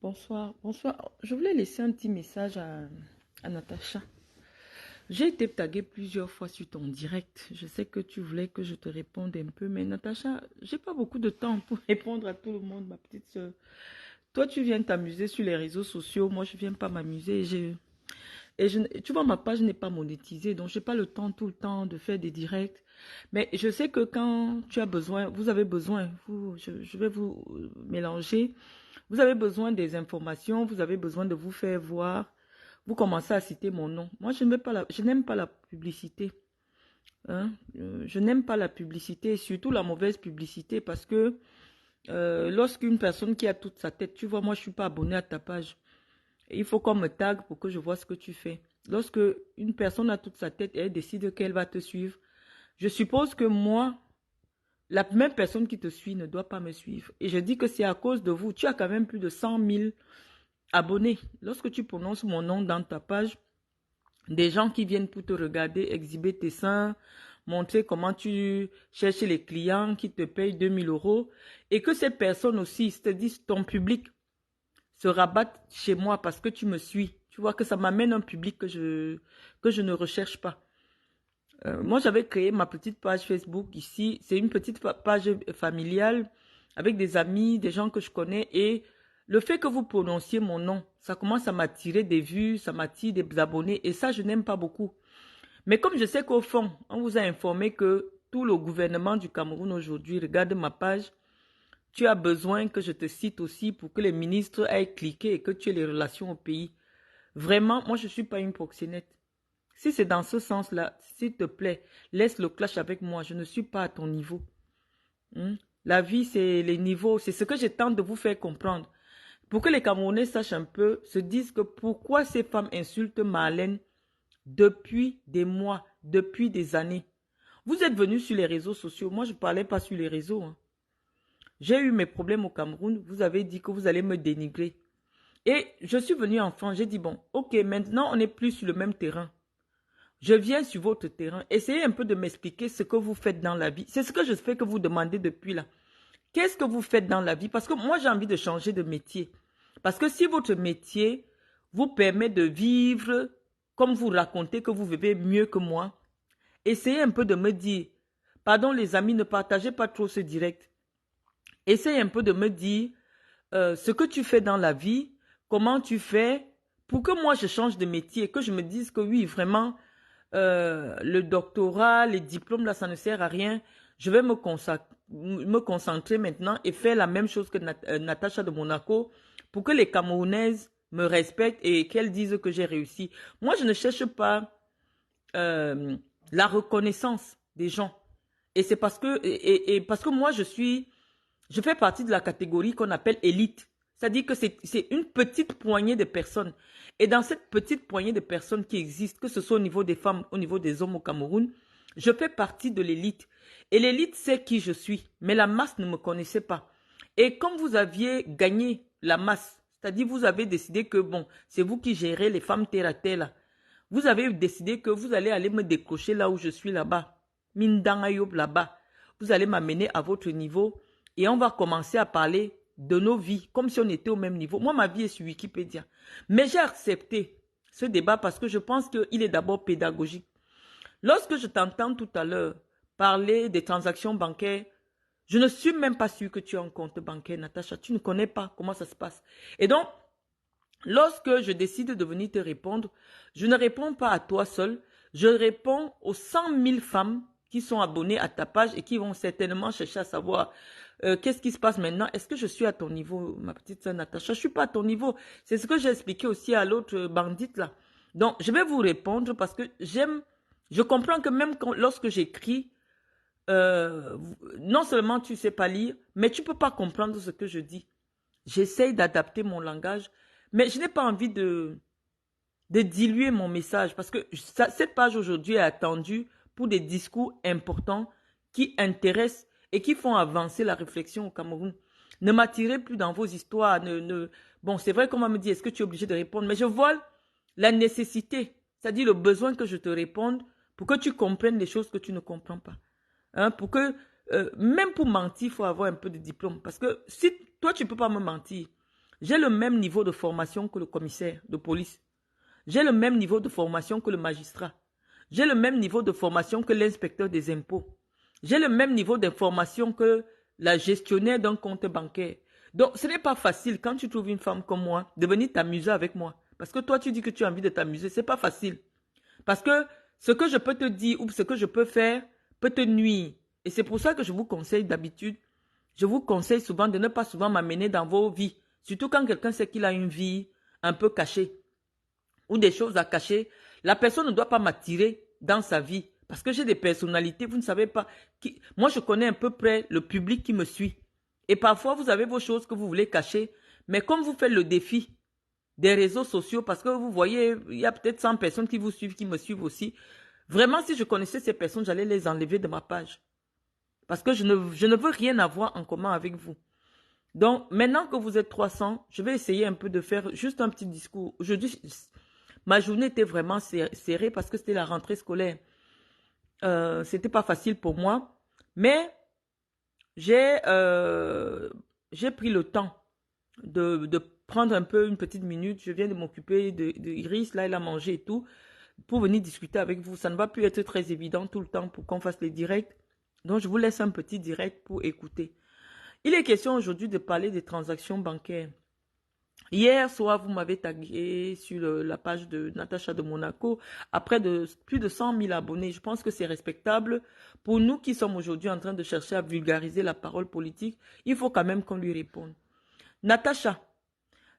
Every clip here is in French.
Bonsoir, bonsoir. Je voulais laisser un petit message à Natacha. J'ai été taguée plusieurs fois sur ton direct. Je sais que tu voulais que je te réponde un peu, mais Natacha, j'ai pas beaucoup de temps pour répondre à tout le monde, ma petite soeur. Toi, tu viens t'amuser sur les réseaux sociaux. Moi, je viens pas m'amuser. Tu vois, ma page n'est pas monétisée, donc j'ai pas le temps tout le temps de faire des directs. Mais je sais que quand tu as besoin, vous avez besoin, je vais vous mélanger. Vous avez besoin des informations, vous avez besoin de vous faire voir. Vous commencez à citer mon nom. Moi, je n'aime pas la publicité. Hein. Je n'aime pas la publicité, surtout la mauvaise publicité, parce que lorsqu'une personne qui a toute sa tête, tu vois, moi, je ne suis pas abonné à ta page. Il faut qu'on me tague pour que je vois ce que tu fais. Lorsque une personne a toute sa tête et elle décide qu'elle va te suivre, je suppose que moi, la même personne qui te suit ne doit pas me suivre. Et je dis que c'est à cause de vous. Tu as quand même plus de 100 000 abonnés. Lorsque tu prononces mon nom dans ta page, des gens qui viennent pour te regarder, exhiber tes seins, montrer comment tu cherches les clients qui te payent 2 000 euros, et que ces personnes aussi, c'est-à-dire ton public, se rabattent chez moi parce que tu me suis. Tu vois que ça m'amène un public que je ne recherche pas. Moi, j'avais créé ma petite page Facebook ici. C'est une petite page familiale avec des amis, des gens que je connais. Et le fait que vous prononciez mon nom, ça commence à m'attirer des vues, ça m'attire des abonnés. Et ça, je n'aime pas beaucoup. Mais comme je sais qu'au fond, on vous a informé que tout le gouvernement du Cameroun aujourd'hui regarde ma page, tu as besoin que je te cite aussi pour que les ministres aillent cliquer et que tu aies les relations au pays. Vraiment, moi, je ne suis pas une proxénète. Si c'est dans ce sens-là, s'il te plaît, laisse le clash avec moi. Je ne suis pas à ton niveau. Hmm? La vie, c'est les niveaux. C'est ce que je tente de vous faire comprendre. Pour que les Camerounais sachent un peu, se disent que pourquoi ces femmes insultent Marlène depuis des mois, depuis des années. Vous êtes venus sur les réseaux sociaux. Moi, je ne parlais pas sur les réseaux. Hein. J'ai eu mes problèmes au Cameroun. Vous avez dit que vous allez me dénigrer. Et je suis venue en France. J'ai dit, bon, ok, maintenant, on n'est plus sur le même terrain. Je viens sur votre terrain. Essayez un peu de m'expliquer ce que vous faites dans la vie. C'est ce que je fais que vous demandez depuis là. Qu'est-ce que vous faites dans la vie? Parce que moi, j'ai envie de changer de métier. Parce que si votre métier vous permet de vivre comme vous racontez que vous vivez mieux que moi, essayez un peu de me dire, pardon les amis, ne partagez pas trop ce direct. Essayez un peu de me dire ce que tu fais dans la vie, comment tu fais pour que moi je change de métier, que je me dise que oui, vraiment, le doctorat, les diplômes, là, ça ne sert à rien. Je vais me concentrer maintenant et faire la même chose que Natacha de Monaco pour que les Camerounaises me respectent et qu'elles disent que j'ai réussi. Moi, je ne cherche pas euh, la reconnaissance des gens. Et c'est parce que, parce que moi, je fais partie de la catégorie qu'on appelle élite. C'est-à-dire que c'est une petite poignée de personnes. Et dans cette petite poignée de personnes qui existent, que ce soit au niveau des femmes, au niveau des hommes au Cameroun, je fais partie de l'élite. Et l'élite sait qui je suis, mais la masse ne me connaissait pas. Et comme vous aviez gagné la masse, c'est-à-dire vous avez décidé que, bon, c'est vous qui gérez les femmes terre à terre là, vous avez décidé que vous allez aller me décrocher là où je suis là-bas, Mindangayob là-bas. Vous allez m'amener à votre niveau et on va commencer à parler de nos vies, comme si on était au même niveau. Moi, ma vie est sur Wikipédia. Mais j'ai accepté ce débat parce que je pense qu'il est d'abord pédagogique. Lorsque je t'entends tout à l'heure parler des transactions bancaires, je ne suis même pas sûre que tu as un compte bancaire, Natacha. Tu ne connais pas comment ça se passe. Et donc, lorsque je décide de venir te répondre, je ne réponds pas à toi seul, je réponds aux 100 000 femmes qui sont abonnées à ta page et qui vont certainement chercher à savoir qu'est-ce qui se passe maintenant. Est-ce que je suis à ton niveau, ma petite sœur Natacha? Je ne suis pas à ton niveau. C'est ce que j'ai expliqué aussi à l'autre bandite là. Donc, je vais vous répondre parce que je comprends que même lorsque j'écris, non seulement tu ne sais pas lire, mais tu ne peux pas comprendre ce que je dis. J'essaye d'adapter mon langage, mais je n'ai pas envie de diluer mon message parce que cette page aujourd'hui est attendue pour des discours importants qui intéressent et qui font avancer la réflexion au Cameroun. Ne m'attirez plus dans vos histoires. Bon, c'est vrai qu'on va me dire, est-ce que tu es obligé de répondre? Mais je vois la nécessité, c'est-à-dire le besoin que je te réponde pour que tu comprennes les choses que tu ne comprends pas. Hein, pour que, même pour mentir, il faut avoir un peu de diplôme. Parce que si toi, tu ne peux pas me mentir, J'ai le même niveau de formation que le commissaire de police. J'ai le même niveau de formation que le magistrat. J'ai le même niveau de formation que l'inspecteur des impôts. J'ai le même niveau d'information que la gestionnaire d'un compte bancaire. Donc, ce n'est pas facile, quand tu trouves une femme comme moi, de venir t'amuser avec moi. Parce que toi, tu dis que tu as envie de t'amuser. Ce n'est pas facile. Parce que ce que je peux te dire ou ce que je peux faire peut te nuire. Et c'est pour ça que je vous conseille d'habitude, je vous conseille souvent de ne pas souvent m'amener dans vos vies. Surtout quand quelqu'un sait qu'il a une vie un peu cachée ou des choses à cacher. La personne ne doit pas m'attirer dans sa vie. Parce que j'ai des personnalités, vous ne savez pas. Moi, je connais à peu près le public qui me suit. Et parfois, vous avez vos choses que vous voulez cacher. Mais comme vous faites le défi des réseaux sociaux, parce que vous voyez, il y a peut-être 100 personnes qui vous suivent, qui me suivent aussi. Vraiment, si je connaissais ces personnes, j'allais les enlever de ma page. Parce que je ne veux rien avoir en commun avec vous. Donc, maintenant que vous êtes 300, je vais essayer un peu de faire juste un petit discours. Aujourd'hui, ma journée était vraiment serrée parce que c'était la rentrée scolaire. C'était pas facile pour moi. Mais j'ai pris le temps de prendre un peu une petite minute. Je viens de m'occuper de Iris. Là, elle a mangé et tout. Pour venir discuter avec vous. Ça ne va plus être très évident tout le temps pour qu'on fasse les directs. Donc, je vous laisse un petit direct pour écouter. Il est question aujourd'hui de parler des transactions bancaires. Hier soir, vous m'avez tagué sur la page de Natacha de Monaco à près de plus de 100 000 abonnés. Je pense que c'est respectable. Pour nous qui sommes aujourd'hui en train de chercher à vulgariser la parole politique, il faut quand même qu'on lui réponde. Natacha,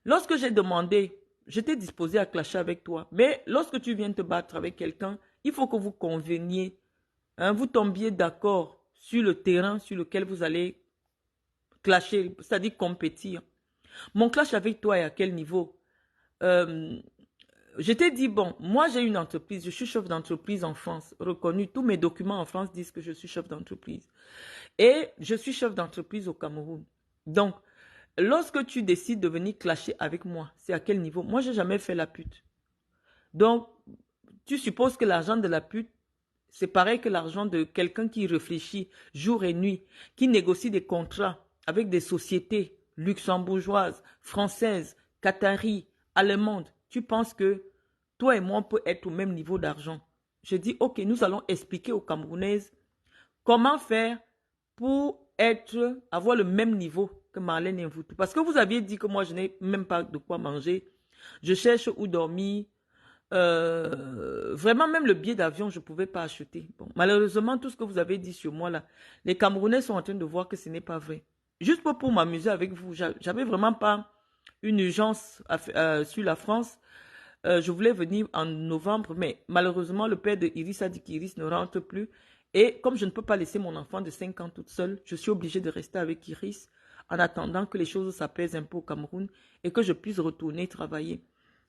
lorsque j'ai demandé, j'étais disposée à clasher avec toi. Mais lorsque tu viens te battre avec quelqu'un, il faut que vous conveniez, vous tombiez d'accord sur le terrain sur lequel vous allez clasher, c'est-à-dire compétir. Mon clash avec toi est à quel niveau? Je t'ai dit, bon, moi j'ai une entreprise, je suis chef d'entreprise en France, reconnu. Tous mes documents en France disent que je suis chef d'entreprise. Et je suis chef d'entreprise au Cameroun. Donc, lorsque tu décides de venir clasher avec moi, c'est à quel niveau? Moi, j'ai jamais fait la pute. Donc, tu supposes que l'argent de la pute, c'est pareil que l'argent de quelqu'un qui réfléchit jour et nuit, qui négocie des contrats avec des sociétés luxembourgeoises, françaises, qataries, allemandes. Tu penses que toi et moi, on peut être au même niveau d'argent. Je dis, ok, nous allons expliquer aux Camerounaises comment faire pour avoir le même niveau que Marlène et vous. Parce que vous aviez dit que moi, je n'ai même pas de quoi manger. Je cherche où dormir. Vraiment, même le billet d'avion, je ne pouvais pas acheter. Bon, malheureusement, tout ce que vous avez dit sur moi, là, les Camerounais sont en train de voir que ce n'est pas vrai. Juste pour m'amuser avec vous, j'avais vraiment pas une urgence sur la France. Je voulais venir en novembre, mais malheureusement, le père de Iris a dit qu'Iris ne rentre plus. Et comme je ne peux pas laisser mon enfant de 5 ans toute seule, je suis obligée de rester avec Iris en attendant que les choses s'apaisent un peu au Cameroun et que je puisse retourner travailler.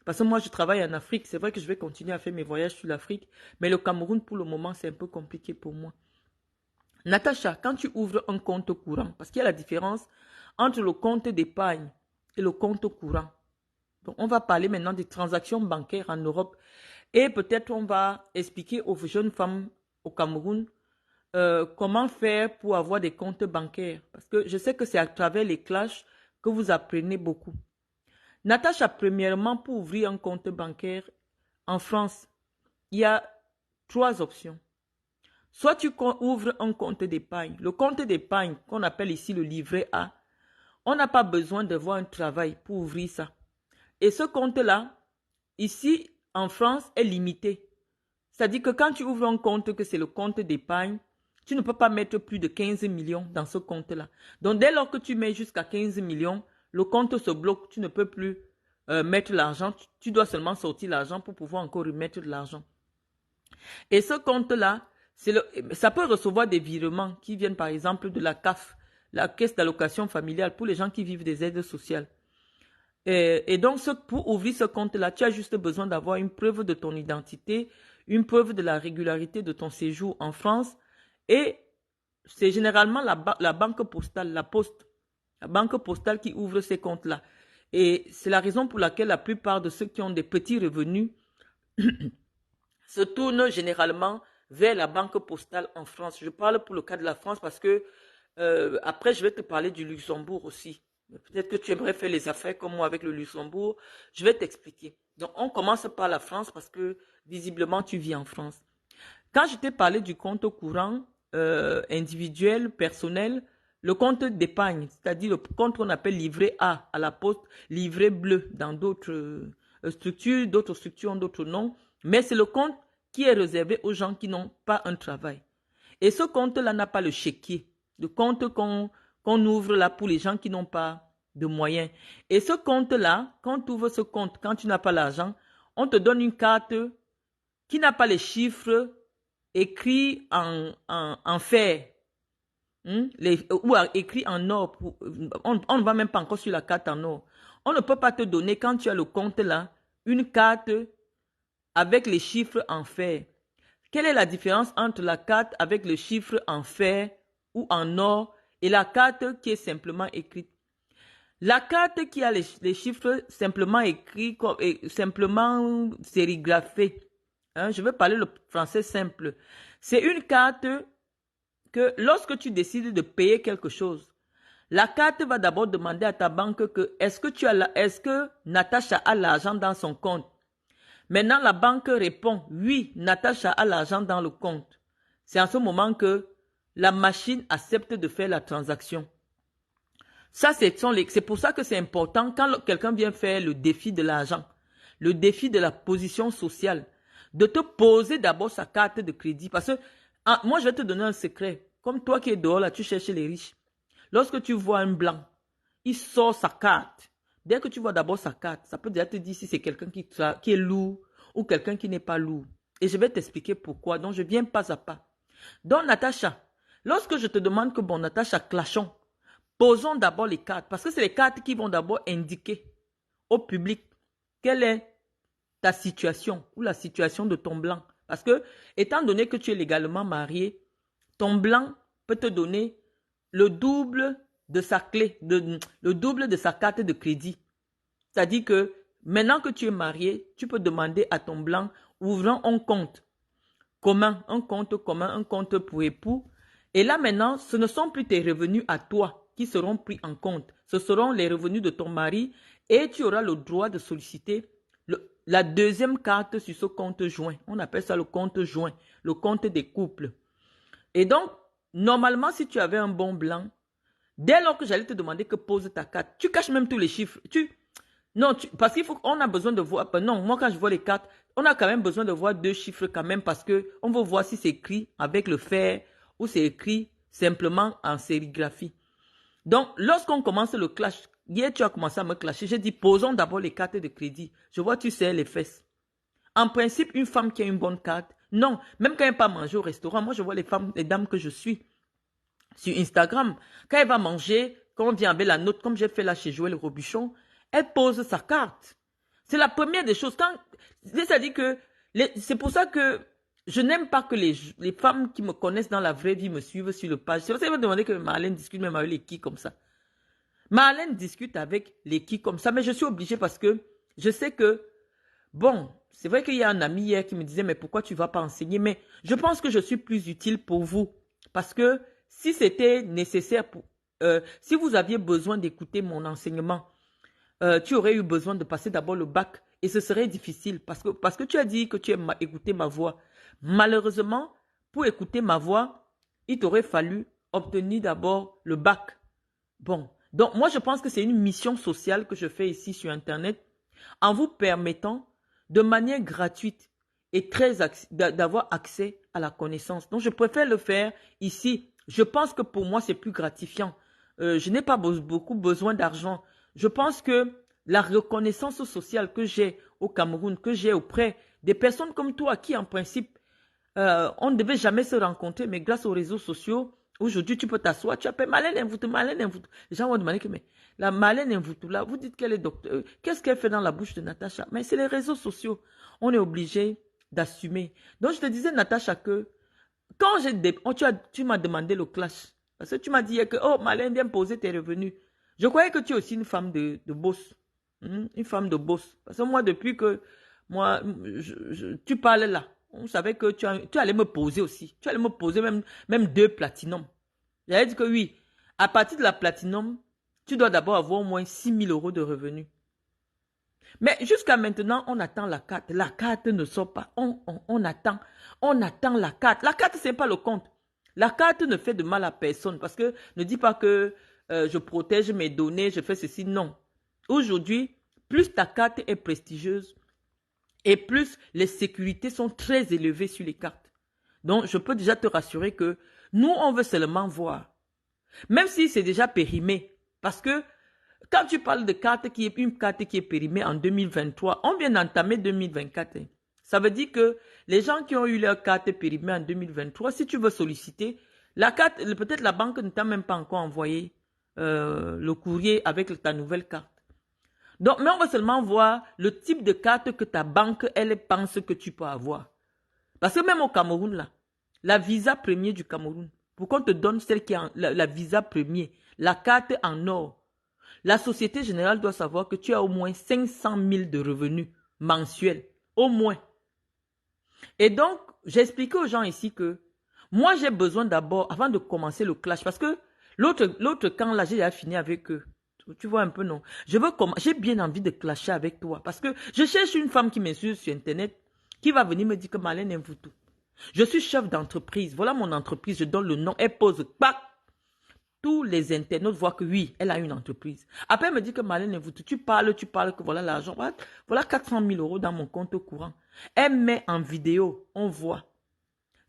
Parce que moi, je travaille en Afrique. C'est vrai que je vais continuer à faire mes voyages sur l'Afrique. Mais le Cameroun, pour le moment, c'est un peu compliqué pour moi. Natacha, quand tu ouvres un compte courant, parce qu'il y a la différence entre le compte d'épargne et le compte courant. Donc, on va parler maintenant des transactions bancaires en Europe. Et peut-être on va expliquer aux jeunes femmes au Cameroun comment faire pour avoir des comptes bancaires. Parce que je sais que c'est à travers les clashs que vous apprenez beaucoup. Natacha, premièrement, pour ouvrir un compte bancaire en France, il y a 3 options. Soit tu ouvres un compte d'épargne. Le compte d'épargne, qu'on appelle ici le livret A, on n'a pas besoin d'avoir un travail pour ouvrir ça. Et ce compte-là, ici, en France, est limité. C'est-à-dire que quand tu ouvres un compte, que c'est le compte d'épargne, tu ne peux pas mettre plus de 15 millions dans ce compte-là. Donc, dès lors que tu mets jusqu'à 15 millions, le compte se bloque, tu ne peux plus mettre l'argent. Tu dois seulement sortir l'argent pour pouvoir encore remettre de l'argent. Et ce compte-là, ça peut recevoir des virements qui viennent par exemple de la CAF, la Caisse d'allocation familiale, pour les gens qui vivent des aides sociales. Et donc, pour ouvrir ce compte-là, tu as juste besoin d'avoir une preuve de ton identité, une preuve de la régularité de ton séjour en France. Et c'est généralement la banque postale, la poste, la banque postale qui ouvre ces comptes-là. Et c'est la raison pour laquelle la plupart de ceux qui ont des petits revenus se tournent généralement vers la banque postale en France. Je parle pour le cas de la France parce que après, je vais te parler du Luxembourg aussi. Peut-être que tu aimerais faire les affaires comme moi avec le Luxembourg. Je vais t'expliquer. Donc, on commence par la France parce que visiblement, tu vis en France. Quand je t'ai parlé du compte courant individuel, personnel, le compte d'épargne, c'est-à-dire le compte qu'on appelle livret A à la poste, livret bleu dans d'autres structures ont d'autres noms, mais c'est le compte qui est réservé aux gens qui n'ont pas un travail. Et ce compte-là n'a pas le chéquier, le compte qu'on ouvre là pour les gens qui n'ont pas de moyens. Et ce compte-là, quand tu ouvres ce compte, quand tu n'as pas l'argent, on te donne une carte qui n'a pas les chiffres écrits en fer, ou écrits en or. On ne va même pas encore sur la carte en or. On ne peut pas te donner, quand tu as le compte là, une carte avec les chiffres en fer. Quelle est la différence entre la carte avec le chiffre en fer ou en or et la carte qui est simplement écrite? La carte qui a les chiffres simplement écrits, simplement sérigraphés, je vais parler le français simple. C'est une carte que lorsque tu décides de payer quelque chose, la carte va d'abord demander à ta banque que est-ce que Natacha a l'argent dans son compte? Maintenant, la banque répond oui, Natacha a l'argent dans le compte. C'est en ce moment que la machine accepte de faire la transaction. Ça, c'est pour ça que c'est important quand quelqu'un vient faire le défi de l'argent, le défi de la position sociale, de te poser d'abord sa carte de crédit. Parce que moi, je vais te donner un secret. Comme toi qui es dehors, là, tu cherches les riches. Lorsque tu vois un blanc, il sort sa carte. Dès que tu vois d'abord sa carte, ça peut déjà te dire si c'est quelqu'un qui est lourd ou quelqu'un qui n'est pas lourd. Et je vais t'expliquer pourquoi. Donc, je viens pas à pas. Donc, Natacha, lorsque je te demande que, bon, Natacha, clashons, posons d'abord les cartes. Parce que c'est les cartes qui vont d'abord indiquer au public quelle est ta situation ou la situation de ton blanc. Parce que, étant donné que tu es légalement marié, ton blanc peut te donner le double de sa clé, le double de sa carte de crédit. C'est-à-dire que maintenant que tu es marié, tu peux demander à ton blanc ouvrant un compte commun, un compte pour époux. Et là maintenant, ce ne sont plus tes revenus à toi qui seront pris en compte. Ce seront les revenus de ton mari et tu auras le droit de solliciter la deuxième carte sur ce compte joint. On appelle ça le compte joint, le compte des couples. Et donc, normalement, si tu avais un bon blanc, dès lors que j'allais te demander que pose ta carte, tu caches même tous les chiffres. Parce qu'on a besoin de voir. Non, moi quand je vois les cartes, on a quand même besoin de voir deux chiffres quand même parce que on veut voir si c'est écrit avec le fer ou c'est écrit simplement en sérigraphie. Donc, lorsqu'on commence le clash, hier tu as commencé à me clasher, j'ai dit posons d'abord les cartes de crédit. Je vois tu serres les fesses. En principe, une femme qui a une bonne carte, non, même quand elle n'est pas manger au restaurant, moi je vois les dames que je suis sur Instagram, quand elle va manger, quand on vient avec la note, comme j'ai fait là chez Joël Robuchon, elle pose sa carte. C'est la première des choses. C'est-à-dire que c'est pour ça que je n'aime pas que les femmes qui me connaissent dans la vraie vie me suivent sur le page. C'est pour ça qu'elle m'a demandé que Marlène discute même avec les qui comme ça. Marlène discute avec les qui comme ça, mais je suis obligée parce que je sais que, bon, c'est vrai qu'il y a un ami hier qui me disait, mais pourquoi tu ne vas pas enseigner? Mais je pense que je suis plus utile pour vous. Parce que si c'était nécessaire, si vous aviez besoin d'écouter mon enseignement, tu aurais eu besoin de passer d'abord le bac et ce serait difficile parce que tu as dit que tu aimes écouter ma voix. Malheureusement, pour écouter ma voix, il t'aurait fallu obtenir d'abord le bac. Bon, donc moi je pense que c'est une mission sociale que je fais ici sur Internet en vous permettant de manière gratuite et d'avoir accès à la connaissance. Donc je préfère le faire ici. Je pense que pour moi c'est plus gratifiant. Je n'ai pas beaucoup besoin d'argent. Je pense que la reconnaissance sociale que j'ai au Cameroun, que j'ai auprès des personnes comme toi qui, en principe, on ne devait jamais se rencontrer, mais grâce aux réseaux sociaux, aujourd'hui, tu peux t'asseoir, tu appelles Marlène Mvoutou, Marlène Mvoutou. Les gens vont demander que, mais la Marlène Mvoutou, là, vous dites qu'elle est docteur. Qu'est-ce qu'elle fait dans la bouche de Natacha? Mais c'est les réseaux sociaux. On est obligé d'assumer. Donc, je te disais, Natacha, que quand tu m'as demandé le clash, parce que tu m'as dit que, oh, Marlène, viens poser tes revenus. Je croyais que tu es aussi une femme de boss. Une femme de boss. Parce que moi, depuis que tu parles là, on savait que tu allais me poser aussi. Tu allais me poser même 2 platinums. J'allais dire que oui, à partir de la platinum, tu dois d'abord avoir au moins 6 000 euros de revenus. Mais jusqu'à maintenant, on attend la carte. La carte ne sort pas. On attend. On attend la carte. La carte, ce n'est pas le compte. La carte ne fait de mal à personne. Parce que ne dis pas que je protège mes données, je fais ceci. Non. Aujourd'hui, plus ta carte est prestigieuse et plus les sécurités sont très élevées sur les cartes. Donc, je peux déjà te rassurer que nous, on veut seulement voir. Même si c'est déjà périmé. Parce que quand tu parles de une carte qui est périmée en 2023, on vient d'entamer 2024. Ça veut dire que les gens qui ont eu leur carte périmée en 2023, si tu veux solliciter, la carte, peut-être la banque ne t'a même pas encore envoyé le courrier avec ta nouvelle carte. Donc, mais on va seulement voir le type de carte que ta banque, elle pense que tu peux avoir. Parce que même au Cameroun, là, la visa premier du Cameroun, pour qu'on te donne celle qui est la visa premier, la carte en or, la Société Générale doit savoir que tu as au moins 500 000 de revenus mensuels. Au moins. Et donc, j'ai expliqué aux gens ici que moi, j'ai besoin d'abord, avant de commencer le clash, parce que l'autre camp, là, j'ai déjà fini avec eux. Tu vois un peu, non? J'ai bien envie de clasher avec toi, parce que je cherche une femme qui m'insulte sur Internet, qui va venir me dire que Marlène Mvoutou. Je suis chef d'entreprise. Voilà mon entreprise, je donne le nom, elle pose, pac. Tous les internautes voient que oui, elle a une entreprise. Après, elle me dit que Marlène Mvoutou, tu parles que voilà l'argent. Voilà 400 000 euros dans mon compte courant. Elle met en vidéo, on voit.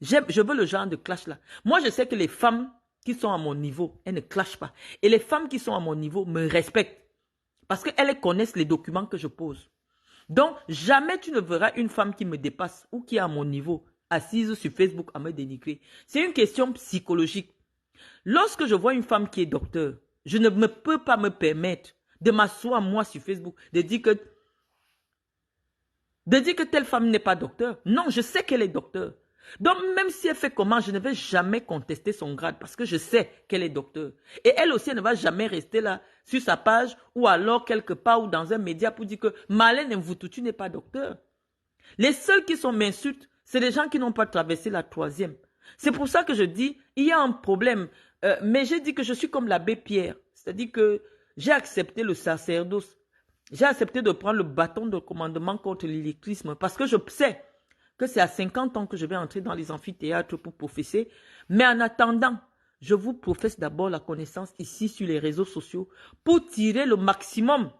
Je veux le genre de clash là. Moi, je sais que les femmes qui sont à mon niveau, elles ne clashent pas. Et les femmes qui sont à mon niveau me respectent. Parce qu'elles connaissent les documents que je pose. Donc, jamais tu ne verras une femme qui me dépasse ou qui est à mon niveau, assise sur Facebook à me dénigrer. C'est une question psychologique. Lorsque je vois une femme qui est docteur, je ne peux pas me permettre de m'asseoir moi sur Facebook, de dire que telle femme n'est pas docteur. Non, je sais qu'elle est docteur. Donc, même si elle fait comment, je ne vais jamais contester son grade parce que je sais qu'elle est docteur. Et elle aussi, elle ne va jamais rester là sur sa page ou alors quelque part ou dans un média pour dire que Marlène Mvoutou, tu n'es pas docteur. Les seuls qui sont m'insultent, c'est les gens qui n'ont pas traversé la 3e. C'est pour ça que je dis, il y a un problème. Mais j'ai dit que je suis comme l'abbé Pierre. C'est-à-dire que j'ai accepté le sacerdoce. J'ai accepté de prendre le bâton de commandement contre l'électrisme parce que je sais que c'est à 50 ans que je vais entrer dans les amphithéâtres pour professer. Mais en attendant, je vous professe d'abord la connaissance ici sur les réseaux sociaux pour tirer le maximum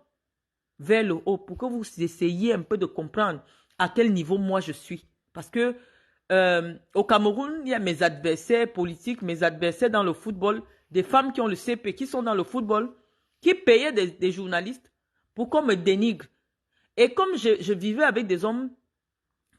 vers le haut, pour que vous essayiez un peu de comprendre à quel niveau moi je suis. Parce que au Cameroun, il y a mes adversaires politiques, mes adversaires dans le football, des femmes qui ont le CP, qui sont dans le football, qui payaient des journalistes pour qu'on me dénigre. Et comme je vivais avec des hommes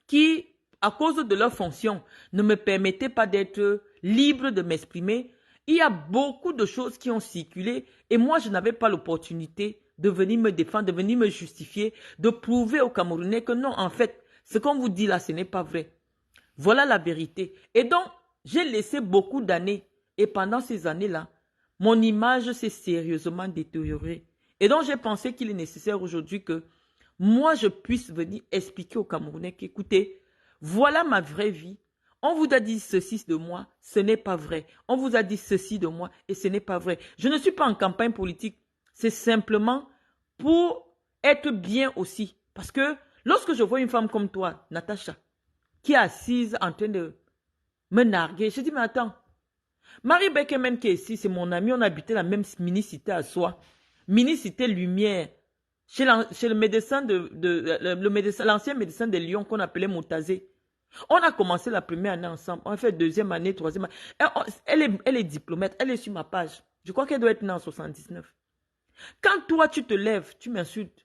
qui, à cause de leur fonction, ne me permettaient pas d'être libre de m'exprimer, il y a beaucoup de choses qui ont circulé et moi, je n'avais pas l'opportunité de venir me défendre, de venir me justifier, de prouver aux Camerounais que non, en fait, ce qu'on vous dit là, ce n'est pas vrai. Voilà la vérité. Et donc, j'ai laissé beaucoup d'années. Et pendant ces années-là, mon image s'est sérieusement détériorée. Et donc, j'ai pensé qu'il est nécessaire aujourd'hui que moi, je puisse venir expliquer aux Camerounais qu'écoutez, voilà ma vraie vie. On vous a dit ceci de moi, ce n'est pas vrai. On vous a dit ceci de moi et ce n'est pas vrai. Je ne suis pas en campagne politique. C'est simplement pour être bien aussi. Parce que lorsque je vois une femme comme toi, Natacha, qui est assise en train de me narguer. Je dis, mais attends, Marie Beckerman qui est ici, c'est mon ami, on habitait la même mini-cité à soi. Mini-cité Lumière. Chez le médecin l'ancien médecin de Lyon qu'on appelait Moutazé. On a commencé la première année ensemble. On a fait deuxième année, troisième année. Elle est diplomate, elle est sur ma page. Je crois qu'elle doit être née en 79. Quand toi, tu te lèves, tu m'insultes.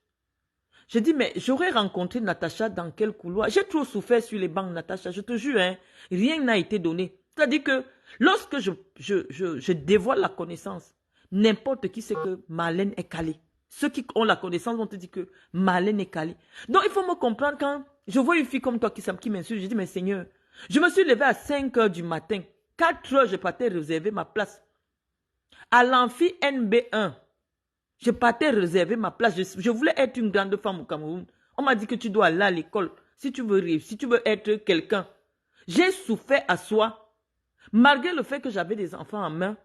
Je dis, mais j'aurais rencontré Natacha dans quel couloir? J'ai trop souffert sur les bancs, Natacha, je te jure, hein, rien n'a été donné. C'est-à-dire que lorsque je dévoile la connaissance, n'importe qui sait que Marlène est calée. Ceux qui ont la connaissance vont te dire que Marlène est calée. Donc il faut me comprendre quand je vois une fille comme toi qui m'insulte, je dis, mais Seigneur, je me suis levée à 5 h du matin. 4 h, je partais réserver ma place. À l'amphi NB1. Je partais réserver ma place. Je voulais être une grande femme au Cameroun. On m'a dit que tu dois aller à l'école. Si tu veux réussir, si tu veux être quelqu'un. J'ai souffert à soi. Malgré le fait que j'avais des enfants en main.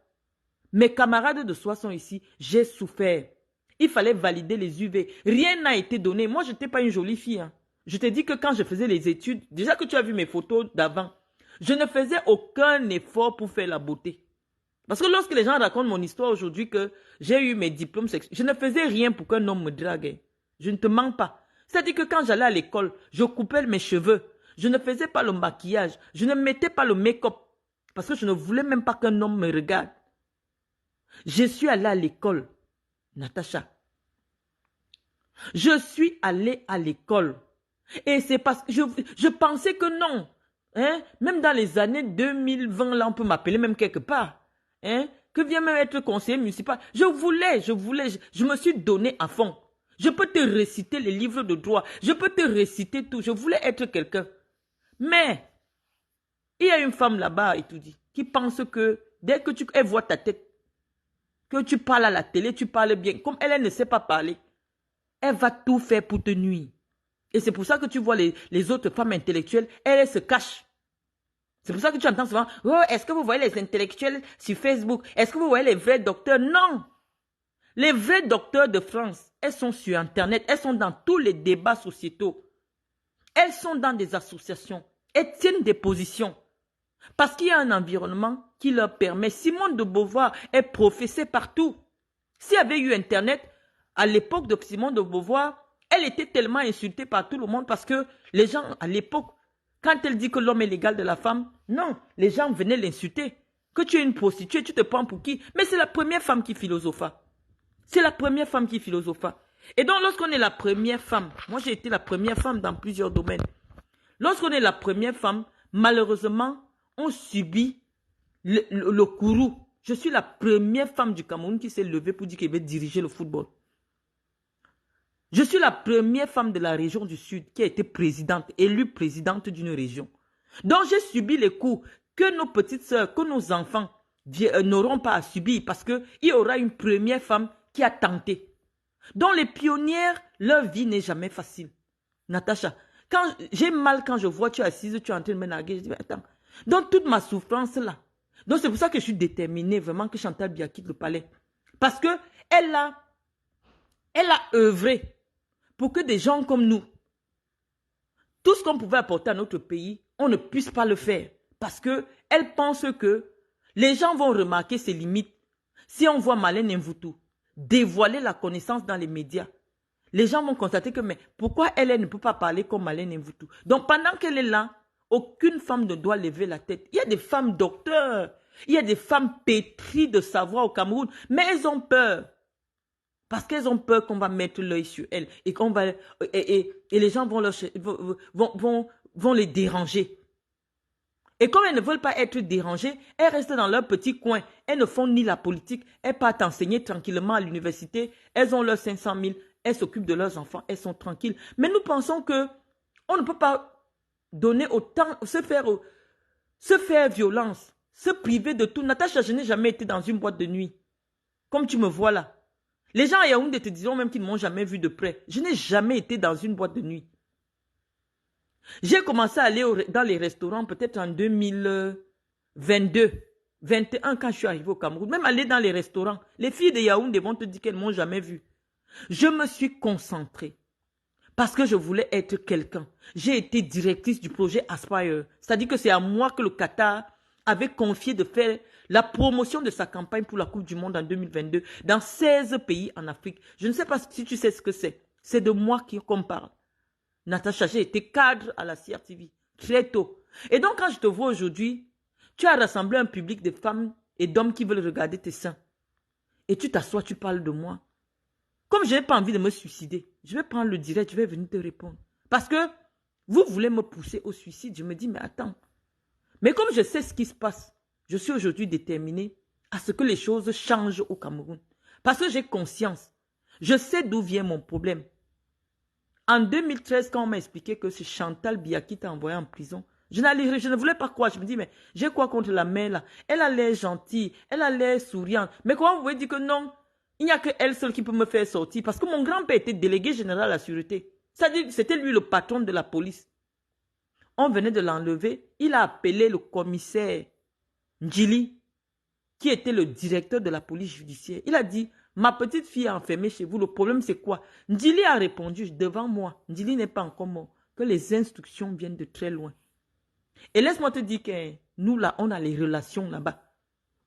Mes camarades de soie sont ici. J'ai souffert. Il fallait valider les UV. Rien n'a été donné. Moi, je n'étais pas une jolie fille. Hein. Je t'ai dit que quand je faisais les études, déjà que tu as vu mes photos d'avant, je ne faisais aucun effort pour faire la beauté. Parce que lorsque les gens racontent mon histoire aujourd'hui que j'ai eu mes diplômes sexuels, je ne faisais rien pour qu'un homme me drague. Je ne te mens pas. C'est-à-dire que quand j'allais à l'école, je coupais mes cheveux. Je ne faisais pas le maquillage. Je ne mettais pas le make-up. Parce que je ne voulais même pas qu'un homme me regarde. Je suis allée à l'école, Natacha. Je suis allée à l'école. Et c'est parce que je pensais que non. Hein? Même dans les années 2020, là, on peut m'appeler même quelque part. Hein? Que vient même être conseiller municipal. Je me suis donné à fond. Je peux te réciter les livres de droit. Je peux te réciter tout. Je voulais être quelqu'un. Mais, il y a une femme là-bas, et tout dit, qui pense que dès que elle voit ta tête, que tu parles à la télé, tu parles bien. Comme elle ne sait pas parler, elle va tout faire pour te nuire. Et c'est pour ça que tu vois les autres femmes intellectuelles, elles se cachent. C'est pour ça que tu entends souvent, oh, est-ce que vous voyez les intellectuels sur Facebook? Est-ce que vous voyez les vrais docteurs? Non. Les vrais docteurs de France, elles sont sur Internet, elles sont dans tous les débats sociétaux. Elles sont dans des associations, elles tiennent des positions. Parce qu'il y a un environnement qui leur permet. Simone de Beauvoir est professée partout. S'il y avait eu Internet, à l'époque de Simone de Beauvoir, elle était tellement insultée par tout le monde parce que les gens, à l'époque, quand elle dit que l'homme est l'égal de la femme, non, les gens venaient l'insulter. Que tu es une prostituée, tu te prends pour qui? Mais c'est la première femme qui philosopha. C'est la première femme qui philosopha. Et donc, lorsqu'on est la première femme, moi j'ai été la première femme dans plusieurs domaines. Lorsqu'on est la première femme, malheureusement, on subit le courroux. Je suis la première femme du Cameroun qui s'est levée pour dire qu'elle veut diriger le football. Je suis la première femme de la région du Sud qui a été présidente, élue présidente d'une région. Donc j'ai subi les coups que nos petites sœurs, que nos enfants n'auront pas à subir parce qu'il y aura une première femme qui a tenté. Donc les pionnières, leur vie n'est jamais facile. Natacha, j'ai mal quand je vois tu es assise, tu es en train de me narguer. Je dis, mais attends, donc toute ma souffrance là. Donc c'est pour ça que je suis déterminée vraiment que Chantal Biya quitte le palais. Parce que elle a œuvré pour que des gens comme nous, tout ce qu'on pouvait apporter à notre pays, on ne puisse pas le faire. Parce qu'elle pense que les gens vont remarquer ses limites. Si on voit Marlène Mvutu dévoiler la connaissance dans les médias, les gens vont constater que mais pourquoi elle ne peut pas parler comme Marlène Mvutu? Donc pendant qu'elle est là, aucune femme ne doit lever la tête. Il y a des femmes docteurs, il y a des femmes pétries de savoir au Cameroun, mais elles ont peur. Parce qu'elles ont peur qu'on va mettre l'œil sur elles et qu'on va et les gens vont les déranger. Et comme elles ne veulent pas être dérangées, elles restent dans leur petit coin. Elles ne font ni la politique, elles partent enseigner tranquillement à l'université. Elles ont leurs 500 000, elles s'occupent de leurs enfants, elles sont tranquilles. Mais nous pensons que on ne peut pas donner autant, se faire violence, se priver de tout. Natacha, je n'ai jamais été dans une boîte de nuit. Comme tu me vois là. Les gens à Yaoundé te diront même qu'ils ne m'ont jamais vu de près. Je n'ai jamais été dans une boîte de nuit. J'ai commencé à aller dans les restaurants peut-être en 2022, 2021 quand je suis arrivée au Cameroun. Même aller dans les restaurants. Les filles de Yaoundé vont te dire qu'elles ne m'ont jamais vu. Je me suis concentrée parce que je voulais être quelqu'un. J'ai été directrice du projet Aspire. C'est-à-dire que c'est à moi que le Qatar avait confié de faire la promotion de sa campagne pour la Coupe du Monde en 2022 dans 16 pays en Afrique. Je ne sais pas si tu sais ce que c'est. C'est de moi qu'on parle. Natacha, j'ai été cadre à la CRTV très tôt. Et donc, quand je te vois aujourd'hui, tu as rassemblé un public de femmes et d'hommes qui veulent regarder tes seins. Et tu t'assois, tu parles de moi. Comme je n'ai pas envie de me suicider, je vais prendre le direct, je vais venir te répondre. Parce que vous voulez me pousser au suicide. Je me dis, mais attends. Mais comme je sais ce qui se passe, je suis aujourd'hui déterminée à ce que les choses changent au Cameroun. Parce que j'ai conscience. Je sais d'où vient mon problème. En 2013, quand on m'a expliqué que c'est Chantal Biya qui t'a envoyé en prison, je ne voulais pas croire. Je me dis, mais j'ai quoi contre la mère là? Elle a l'air gentille, elle a l'air souriante. Mais comment vous pouvez dire que non? Il n'y a que elle seule qui peut me faire sortir. Parce que mon grand-père était délégué général à la sûreté. C'est-à-dire c'était lui le patron de la police. On venait de l'enlever. Il a appelé le commissaire Njili. qui était le directeur de la police judiciaire. Il a dit, ma petite fille est enfermée chez vous, le problème c'est quoi? Ndili a répondu devant moi, Ndili n'est pas encore mort, que les instructions viennent de très loin. Et laisse-moi te dire que nous là, on a les relations là-bas.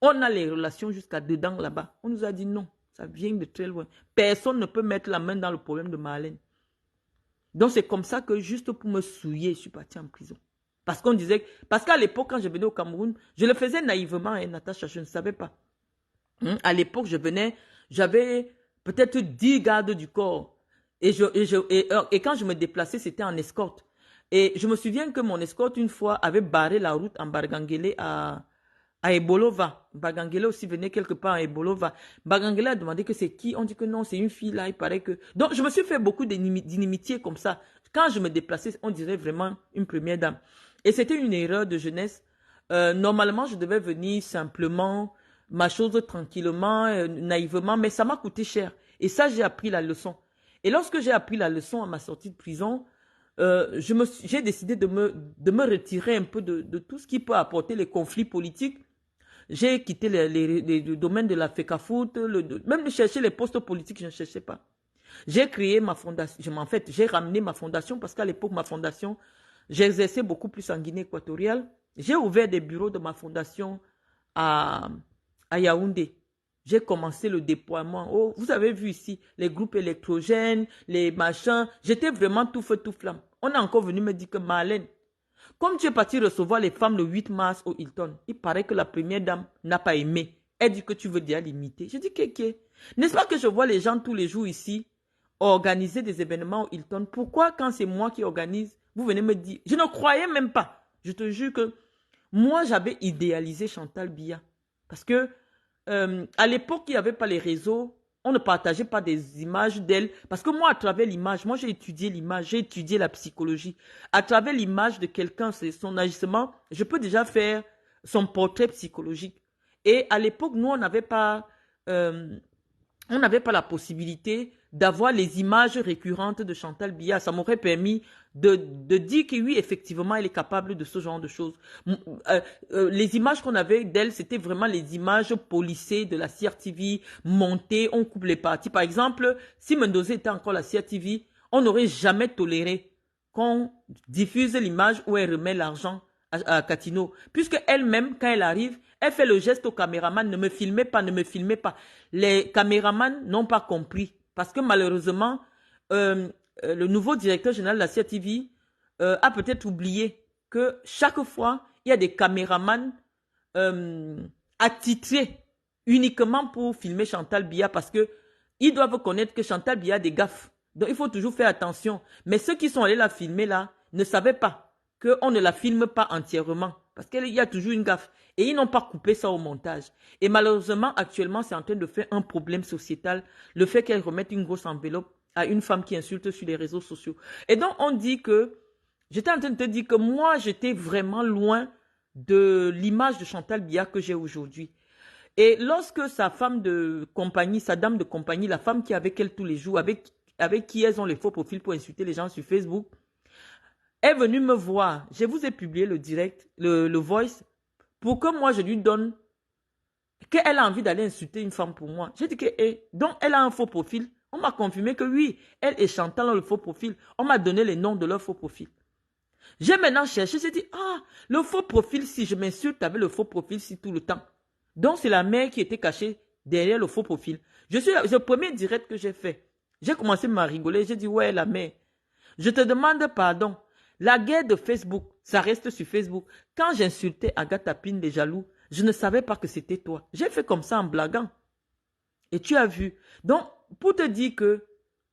On a les relations jusqu'à dedans là-bas. On nous a dit non, ça vient de très loin. Personne ne peut mettre la main dans le problème de Marlène. Donc c'est comme ça que juste pour me souiller, je suis partie en prison. Parce qu'on disait, parce qu'à l'époque, quand je venais au Cameroun, je le faisais naïvement, hein, Natacha, je ne savais pas. À l'époque, je venais, j'avais peut-être 10 gardes du corps. Et quand je me déplaçais, c'était en escorte. Et je me souviens que mon escorte, une fois, avait barré la route en Bargangélé à Ebolova. Bargangélé aussi venait quelque part à Ebolova. Bargangélé a demandé que c'est qui. On dit que non, c'est une fille là, il paraît que... Donc, je me suis fait beaucoup d'inimitiés comme ça. Quand je me déplaçais, on dirait vraiment une première dame. Et c'était une erreur de jeunesse. Normalement, je devais venir simplement, ma chose tranquillement, naïvement, mais ça m'a coûté cher. Et ça, j'ai appris la leçon. Et lorsque j'ai appris la leçon à ma sortie de prison, j'ai décidé de me retirer un peu de tout ce qui peut apporter les conflits politiques. J'ai quitté le domaine de la FECAFOOT, même de chercher les postes politiques, je ne cherchais pas. J'ai créé ma fondation, en fait, j'ai ramené ma fondation parce qu'à l'époque, ma fondation, j'exerçais beaucoup plus en Guinée équatoriale. J'ai ouvert des bureaux de ma fondation à Yaoundé. J'ai commencé le déploiement. Oh, vous avez vu ici, les groupes électrogènes, les machins. J'étais vraiment tout feu, tout flamme. On est encore venu me dire que Marlène, comme tu es parti recevoir les femmes le 8 mars au Hilton, il paraît que la première dame n'a pas aimé. Elle dit que tu veux déjà l'imiter. Je dis kéké. N'est-ce pas que je vois les gens tous les jours ici organiser des événements au Hilton? Pourquoi quand c'est moi qui organise, vous venez me dire? Je ne croyais même pas. Je te jure que moi, j'avais idéalisé Chantal Biya. Parce que à l'époque, il n'y avait pas les réseaux. On ne partageait pas des images d'elle. Parce que moi, à travers l'image, moi, j'ai étudié l'image, j'ai étudié la psychologie. À travers l'image de quelqu'un, c'est son agissement, je peux déjà faire son portrait psychologique. Et à l'époque, nous, on n'avait pas la possibilité d'avoir les images récurrentes de Chantal Biya. Ça m'aurait permis de dire que oui, effectivement, elle est capable de ce genre de choses. Les images qu'on avait d'elle, c'était vraiment les images polissées de la CRTV, montées, on coupe les parties. Par exemple, si Mendoza était encore la CRTV, on n'aurait jamais toléré qu'on diffuse l'image où elle remet l'argent à Catino. Puisque elle-même, quand elle arrive, elle fait le geste au caméraman, ne me filmez pas, ne me filmez pas. Les caméramans n'ont pas compris. Parce que malheureusement, le nouveau directeur général de la CRTV a peut-être oublié que chaque fois, il y a des caméramans attitrés uniquement pour filmer Chantal Biya parce qu'ils doivent connaître que Chantal Biya a des gaffes. Donc, il faut toujours faire attention. Mais ceux qui sont allés la filmer là ne savaient pas qu'on ne la filme pas entièrement parce qu'il y a toujours une gaffe. Et ils n'ont pas coupé ça au montage. Et malheureusement, actuellement, c'est en train de faire un problème sociétal, le fait qu'elle remette une grosse enveloppe à une femme qui insulte sur les réseaux sociaux. Et donc, on dit que, j'étais en train de te dire que moi, j'étais vraiment loin de l'image de Chantal Biya que j'ai aujourd'hui. Et lorsque sa femme de compagnie, sa dame de compagnie, la femme qui est avec elle tous les jours, avec qui elles ont les faux profils pour insulter les gens sur Facebook, est venue me voir. Je vous ai publié le direct, le voice, pour que moi je lui donne qu'elle a envie d'aller insulter une femme pour moi. J'ai dit que, donc elle a un faux profil. On m'a confirmé que oui, elle et Chantal ont le faux profil. On m'a donné les noms de leur faux profil. J'ai maintenant cherché, j'ai dit, le faux profil, si je m'insulte avec le faux profil, si tout le temps. Donc c'est la mère qui était cachée derrière le faux profil. C'est le premier direct que j'ai fait. J'ai commencé à rigoler, j'ai dit, ouais, la mère, je te demande pardon. La guerre de Facebook, ça reste sur Facebook. Quand j'insultais Agatha Pine, les jaloux, je ne savais pas que c'était toi. J'ai fait comme ça en blaguant. Et tu as vu. Donc, pour te dire que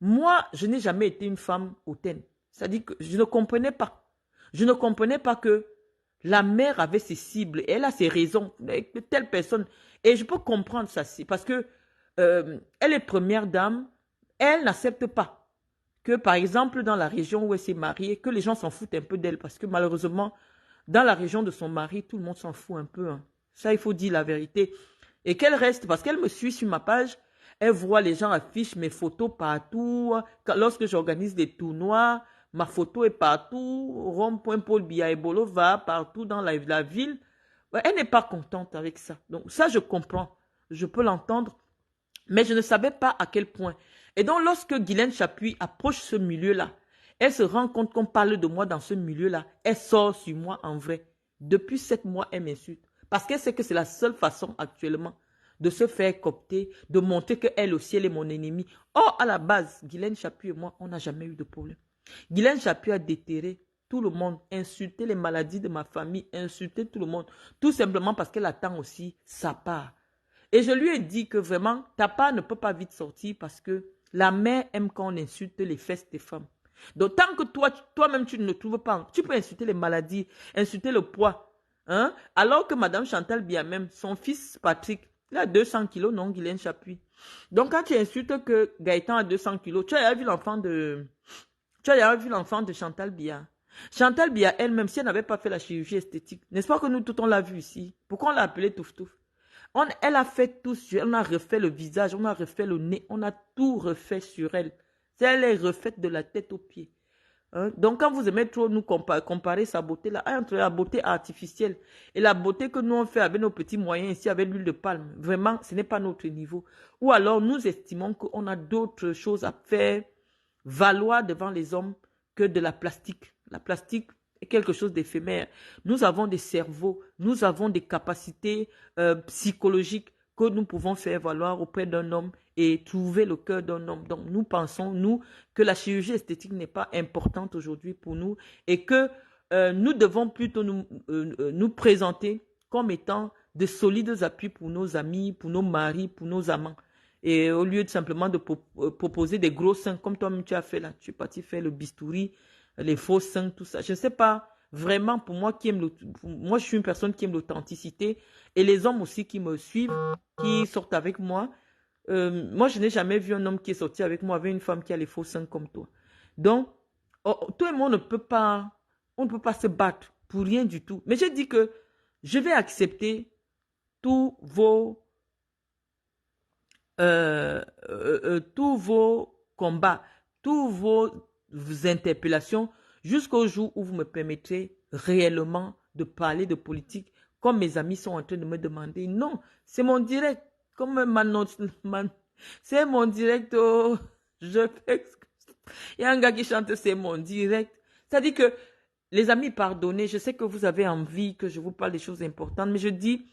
moi, je n'ai jamais été une femme hautaine. C'est-à-dire que je ne comprenais pas. Je ne comprenais pas que la mère avait ses cibles. Et elle a ses raisons. Telle personne. Et je peux comprendre ça. Parce que elle est première dame. Elle n'accepte pas que, par exemple, dans la région où elle s'est mariée, que les gens s'en foutent un peu d'elle. Parce que malheureusement, dans la région de son mari, tout le monde s'en fout un peu. Hein. Ça, il faut dire la vérité. Et qu'elle reste, parce qu'elle me suit sur ma page, elle voit les gens affichent mes photos partout. Lorsque j'organise des tournois, ma photo est partout. Rome.Paul Biya Ebolova, partout dans la ville. Ouais, elle n'est pas contente avec ça. Donc ça, je comprends. Je peux l'entendre. Mais je ne savais pas à quel point. Et donc, lorsque Guylaine Chapuis approche ce milieu-là, elle se rend compte qu'on parle de moi dans ce milieu-là. Elle sort sur moi en vrai. Depuis 7 mois, elle m'insulte. Parce qu'elle sait que c'est la seule façon actuellement de se faire coopter, de montrer qu'elle aussi, elle est mon ennemi. Or, à la base, Guylaine Chapuis et moi, on n'a jamais eu de problème. Guylaine Chapuis a déterré tout le monde, insulté les maladies de ma famille, insulté tout le monde, tout simplement parce qu'elle attend aussi sa part. Et je lui ai dit que vraiment, ta part ne peut pas vite sortir parce que la mère aime quand on insulte les fesses des femmes. Donc, tant que toi-même, tu ne trouves pas, tu peux insulter les maladies, insulter le poids. Hein? Alors que Madame Chantal Biamem, son fils Patrick, il a 200 kilos, non, Guylaine Chapuis. Donc, quand tu insultes que Gaëtan a 200 kilos, tu as vu l'enfant de Chantal Bia. Chantal Bia elle-même, si elle n'avait pas fait la chirurgie esthétique, n'est-ce pas que nous, tout on l'a vu ici? Pourquoi on l'a appelée Touf Touf? Elle a fait tout sur elle, on a refait le visage, on a refait le nez, on a tout refait sur elle. Elle est refaite de la tête aux pieds. Hein? Donc, quand vous aimez trop nous comparer sa beauté là, entre la beauté artificielle et la beauté que nous on fait avec nos petits moyens ici, avec l'huile de palme, vraiment, ce n'est pas notre niveau. Ou alors, nous estimons qu'on a d'autres choses à faire valoir devant les hommes que de la plastique. La plastique est quelque chose d'éphémère. Nous avons des cerveaux, nous avons des capacités psychologiques que nous pouvons faire valoir auprès d'un homme et trouver le cœur d'un homme. Donc, nous pensons, nous, que la chirurgie esthétique n'est pas importante aujourd'hui pour nous et que nous devons plutôt nous présenter comme étant de solides appuis pour nos amis, pour nos maris, pour nos amants. Et au lieu de simplement de proposer des gros seins, comme toi-même tu as fait là, tu es parti faire le bistouri, les faux seins, tout ça. Je ne sais pas, vraiment, pour moi, moi, je suis une personne qui aime l'authenticité. Et les hommes aussi qui me suivent, qui sortent avec moi. Moi, je n'ai jamais vu un homme qui est sorti avec moi, avec une femme qui a les faux seins comme toi. Donc, toi et moi, on ne peut pas se battre pour rien du tout. Mais j'ai dit que je vais accepter tous vos combats, tous vos interpellations, jusqu'au jour où vous me permettrez réellement de parler de politique, comme mes amis sont en train de me demander. Non, c'est mon direct, comme c'est mon direct. Oh, je fais. Il y a un gars qui chante, c'est mon direct. C'est-à-dire que, les amis, pardonnez, je sais que vous avez envie que je vous parle des choses importantes, mais je dis,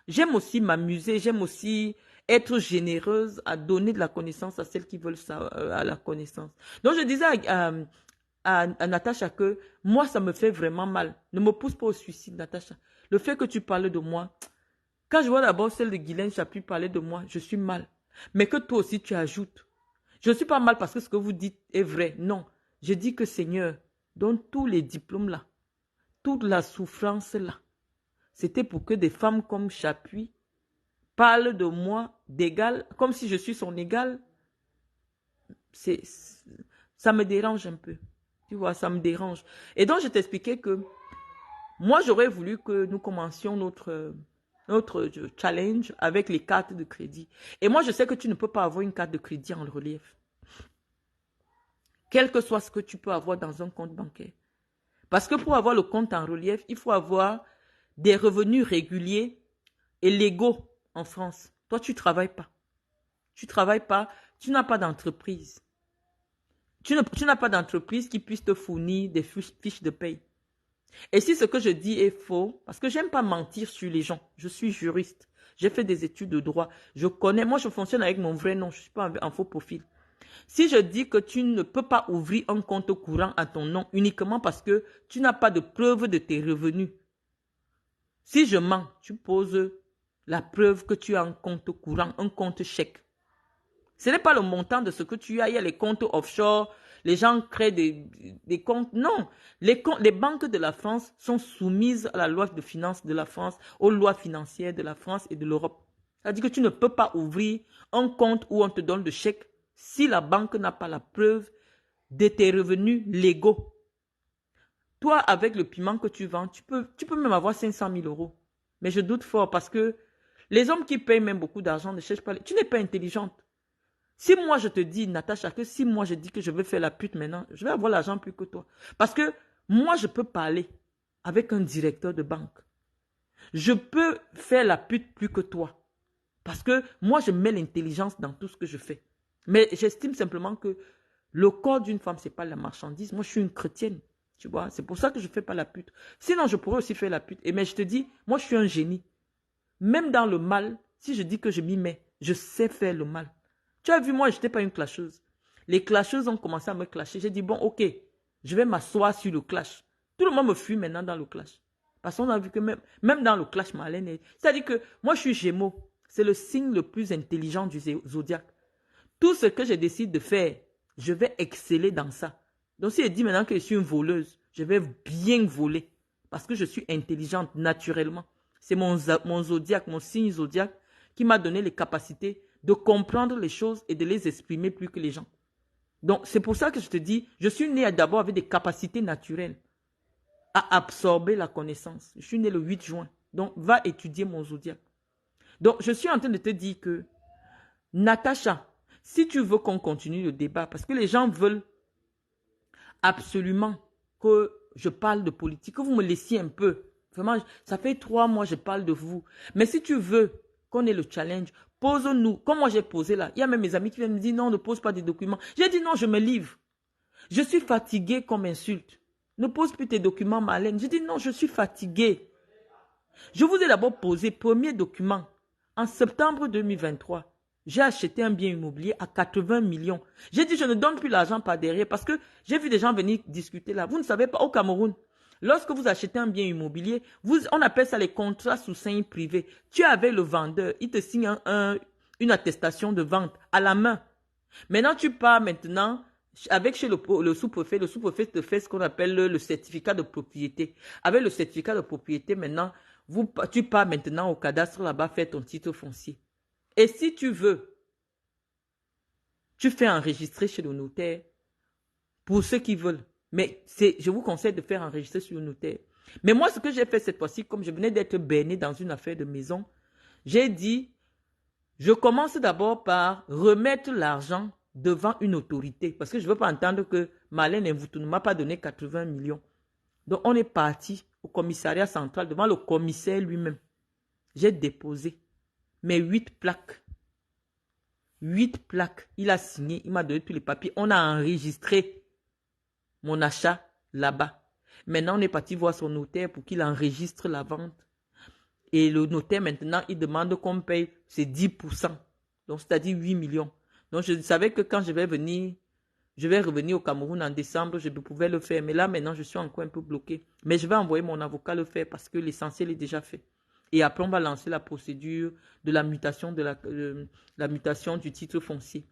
j'aime aussi m'amuser, j'aime aussi être généreuse à donner de la connaissance à celles qui veulent ça, à la connaissance. Donc, je disais à Natacha que moi, ça me fait vraiment mal. Ne me pousse pas au suicide, Natacha. Le fait que tu parles de moi, quand je vois d'abord celle de Guylaine Chapuis parler de moi, je suis mal. Mais que toi aussi, tu ajoutes. Je ne suis pas mal parce que ce que vous dites est vrai. Non. Je dis que Seigneur, donne tous les diplômes là, toute la souffrance là, c'était pour que des femmes comme Chapuis parlent de moi d'égal, comme si je suis son égal. Ça me dérange un peu. Tu vois, ça me dérange. Et donc, je t'expliquais que moi, j'aurais voulu que nous commencions notre challenge avec les cartes de crédit. Et moi, je sais que tu ne peux pas avoir une carte de crédit en relief. Quel que soit ce que tu peux avoir dans un compte bancaire. Parce que pour avoir le compte en relief, il faut avoir des revenus réguliers et légaux en France. Toi, tu ne travailles pas. Tu ne travailles pas, tu n'as pas d'entreprise. Tu n'as pas d'entreprise qui puisse te fournir des fiches de paye. Et si ce que je dis est faux, parce que j'aime pas mentir sur les gens, je suis juriste, j'ai fait des études de droit, je connais, moi je fonctionne avec mon vrai nom, je ne suis pas en faux profil. Si je dis que tu ne peux pas ouvrir un compte courant à ton nom uniquement parce que tu n'as pas de preuve de tes revenus, si je mens, tu poses la preuve que tu as un compte courant, un compte chèque. Ce n'est pas le montant de ce que tu as. Il y a les comptes offshore, les gens créent des comptes. Non, les banques de la France sont soumises à la loi de finances de la France, aux lois financières de la France et de l'Europe. C'est-à-dire que tu ne peux pas ouvrir un compte où on te donne le chèque si la banque n'a pas la preuve de tes revenus légaux. Toi, avec le piment que tu vends, tu peux même avoir 500 000 euros. Mais je doute fort parce que les hommes qui payent même beaucoup d'argent ne cherchent pas. Tu n'es pas intelligente. Si moi je te dis, Natacha, que si moi je dis que je veux faire la pute maintenant, je vais avoir l'argent plus que toi. Parce que moi je peux parler avec un directeur de banque. Je peux faire la pute plus que toi. Parce que moi, je mets l'intelligence dans tout ce que je fais. Mais j'estime simplement que le corps d'une femme, ce n'est pas la marchandise. Moi, je suis une chrétienne. Tu vois, c'est pour ça que je ne fais pas la pute. Sinon, je pourrais aussi faire la pute. Mais je te dis, moi, je suis un génie. Même dans le mal, si je dis que je m'y mets, je sais faire le mal. Tu as vu, moi, je n'étais pas une clasheuse. Les clasheuses ont commencé à me clasher. J'ai dit, bon, ok, je vais m'asseoir sur le clash. Tout le monde me fuit maintenant dans le clash. Parce qu'on a vu que même dans le clash, Marlène est... C'est-à-dire que moi, je suis Gémeaux. C'est le signe le plus intelligent du zodiaque. Tout ce que je décide de faire, je vais exceller dans ça. Donc, si je dis maintenant que je suis une voleuse, je vais bien voler. Parce que je suis intelligente naturellement. C'est mon zodiaque, mon signe zodiaque qui m'a donné les capacités de comprendre les choses et de les exprimer plus que les gens. Donc, c'est pour ça que je te dis, je suis née d'abord avec des capacités naturelles à absorber la connaissance. Je suis née le 8 juin. Donc, va étudier mon zodiaque. Donc, je suis en train de te dire que, Natacha, si tu veux qu'on continue le débat, parce que les gens veulent absolument que je parle de politique, que vous me laissiez un peu. Vraiment, ça fait 3 mois que je parle de vous. Mais si tu veux qu'on ait le challenge, pose-nous. Comme moi j'ai posé là, il y a même mes amis qui viennent me dire non, ne pose pas des documents. J'ai dit non, je me livre. Je suis fatiguée qu'on m'insulte. Ne pose plus tes documents, Marlène. J'ai dit non, je suis fatiguée. Je vous ai d'abord posé premier document. En septembre 2023, j'ai acheté un bien immobilier à 80 millions. J'ai dit je ne donne plus l'argent par derrière parce que j'ai vu des gens venir discuter là. Vous ne savez pas, au Cameroun, lorsque vous achetez un bien immobilier, on appelle ça les contrats sous signe privé. Tu es avec le vendeur, il te signe une attestation de vente à la main. Maintenant, tu pars maintenant avec chez le sous-préfet. Le sous-préfet te fait ce qu'on appelle le certificat de propriété. Avec le certificat de propriété, maintenant, tu pars maintenant au cadastre là-bas faire ton titre foncier. Et si tu veux, tu fais enregistrer chez le notaire pour ceux qui veulent. Mais je vous conseille de faire enregistrer sur le notaire. Mais moi, ce que j'ai fait cette fois-ci, comme je venais d'être berné dans une affaire de maison, j'ai dit, je commence d'abord par remettre l'argent devant une autorité. Parce que je ne veux pas entendre que Marlène Mvoutou ne m'a pas donné 80 millions. Donc, on est parti au commissariat central devant le commissaire lui-même. J'ai déposé mes 8 plaques. 8 plaques. Il a signé, il m'a donné tous les papiers. On a enregistré mon achat là-bas. Maintenant, on est parti voir son notaire pour qu'il enregistre la vente. Et le notaire, maintenant, il demande qu'on paye ses 10%. Donc, c'est-à-dire 8 millions. Donc, je savais que quand je vais revenir au Cameroun en décembre, je pouvais le faire. Mais là, maintenant, je suis encore un peu bloqué. Mais je vais envoyer mon avocat le faire parce que l'essentiel est déjà fait. Et après, on va lancer la procédure de la mutation, la mutation du titre foncier.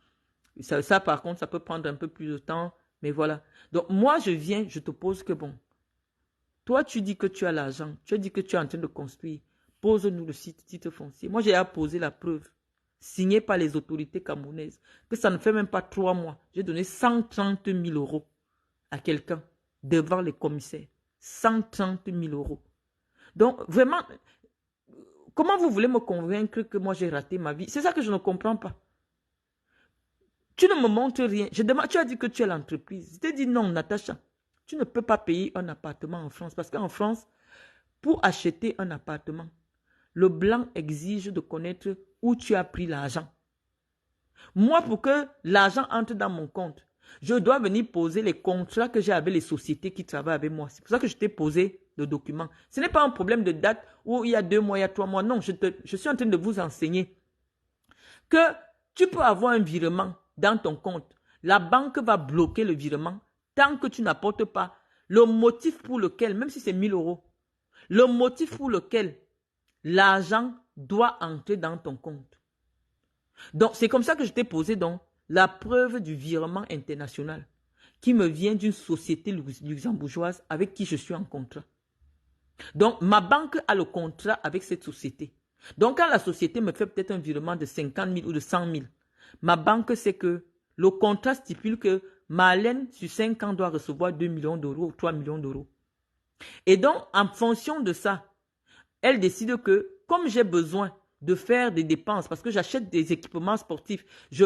Ça, par contre, ça peut prendre un peu plus de temps. Mais voilà. Donc, moi, je te pose que bon. Toi, tu dis que tu as l'argent. Tu dis que tu es en train de construire. Pose-nous le titre foncier. Moi, j'ai apposé la preuve, signée par les autorités camerounaises, que ça ne fait même pas 3 mois. J'ai donné 130 000 € à quelqu'un devant les commissaires. 130 000 €. Donc, vraiment, comment vous voulez me convaincre que moi, j'ai raté ma vie? C'est ça que je ne comprends pas. Tu ne me montres rien. Tu as dit que tu es l'entreprise. Je t'ai dit non, Natacha. Tu ne peux pas payer un appartement en France. Parce qu'en France, pour acheter un appartement, le blanc exige de connaître où tu as pris l'argent. Moi, pour que l'argent entre dans mon compte, je dois venir poser les contrats que j'ai avec les sociétés qui travaillent avec moi. C'est pour ça que je t'ai posé le document. Ce n'est pas un problème de date où il y a 2 mois, il y a 3 mois. Non, je suis en train de vous enseigner que tu peux avoir un virement dans ton compte. La banque va bloquer le virement tant que tu n'apportes pas le motif pour lequel, même si c'est 1 000 €, le motif pour lequel l'argent doit entrer dans ton compte. Donc, c'est comme ça que je t'ai posé donc la preuve du virement international qui me vient d'une société luxembourgeoise avec qui je suis en contrat. Donc, ma banque a le contrat avec cette société. Donc, quand la société me fait peut-être un virement de 50 000 ou de 100 000, ma banque sait que le contrat stipule que Marlène, sur 5 ans, doit recevoir 2 millions € ou 3 millions €. Et donc, en fonction de ça, elle décide que, comme j'ai besoin de faire des dépenses, parce que j'achète des équipements sportifs, je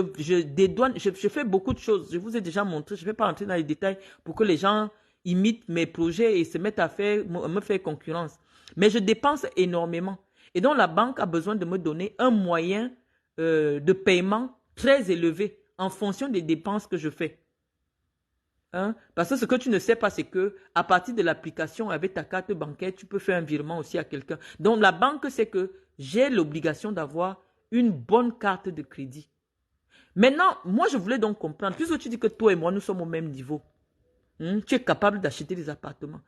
fais beaucoup de choses. Je vous ai déjà montré, je ne vais pas entrer dans les détails pour que les gens imitent mes projets et se mettent à me faire concurrence. Mais je dépense énormément. Et donc, la banque a besoin de me donner un moyen de paiement très élevé en fonction des dépenses que je fais. Hein? Parce que ce que tu ne sais pas, c'est que à partir de l'application avec ta carte bancaire, tu peux faire un virement aussi à quelqu'un. Donc, la banque sait que j'ai l'obligation d'avoir une bonne carte de crédit. Maintenant, moi, je voulais donc comprendre, puisque tu dis que toi et moi, nous sommes au même niveau. Tu es capable d'acheter des appartements.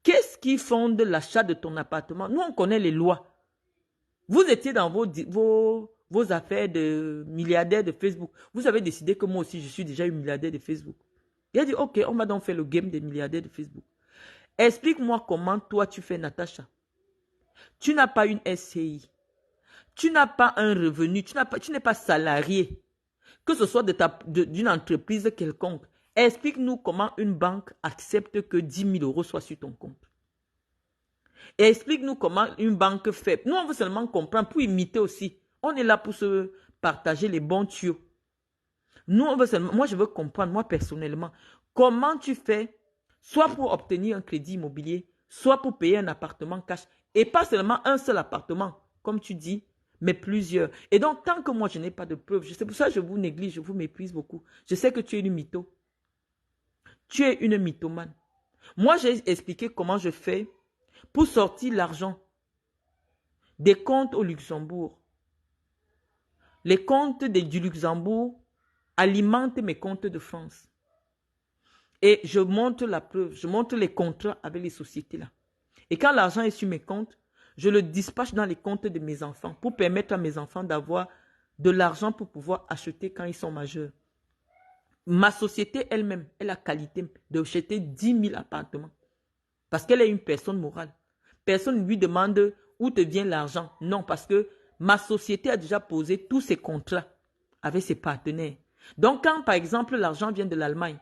Qu'est-ce qui fonde l'achat de ton appartement? Nous, on connaît les lois. Vous étiez dans vos affaires de milliardaire de Facebook. Vous avez décidé que moi aussi, je suis déjà une milliardaire de Facebook. Il a dit, ok, on va donc faire le game des milliardaires de Facebook. Explique-moi comment toi tu fais, Natacha. Tu n'as pas une SCI. Tu n'as pas un revenu. Tu n'es pas salarié. Que ce soit d'une entreprise quelconque. Explique-nous comment une banque accepte que 10 000 euros soient sur ton compte. Et explique-nous comment une banque fait. Nous, on veut seulement comprendre pour imiter aussi. On est là pour se partager les bons tuyaux. Nous, on veut seulement, moi, je veux comprendre, moi, personnellement, comment tu fais, soit pour obtenir un crédit immobilier, soit pour payer un appartement cash. Et pas seulement un seul appartement, comme tu dis, mais plusieurs. Et donc, tant que moi, je n'ai pas de preuves, c'est pour ça que je vous néglige, je vous méprise beaucoup. Je sais que tu es une mytho. Tu es une mythomane. Moi, j'ai expliqué comment je fais pour sortir l'argent des comptes au Luxembourg. Les comptes du Luxembourg alimentent mes comptes de France. Et je montre la preuve, je montre les contrats avec les sociétés là. Et quand l'argent est sur mes comptes, je le dispatche dans les comptes de mes enfants pour permettre à mes enfants d'avoir de l'argent pour pouvoir acheter quand ils sont majeurs. Ma société elle-même, elle a la qualité d'acheter 10 000 appartements. Parce qu'elle est une personne morale. Personne ne lui demande où te vient l'argent. Non, parce que ma société a déjà posé tous ses contrats avec ses partenaires. Donc, quand, par exemple, l'argent vient de l'Allemagne,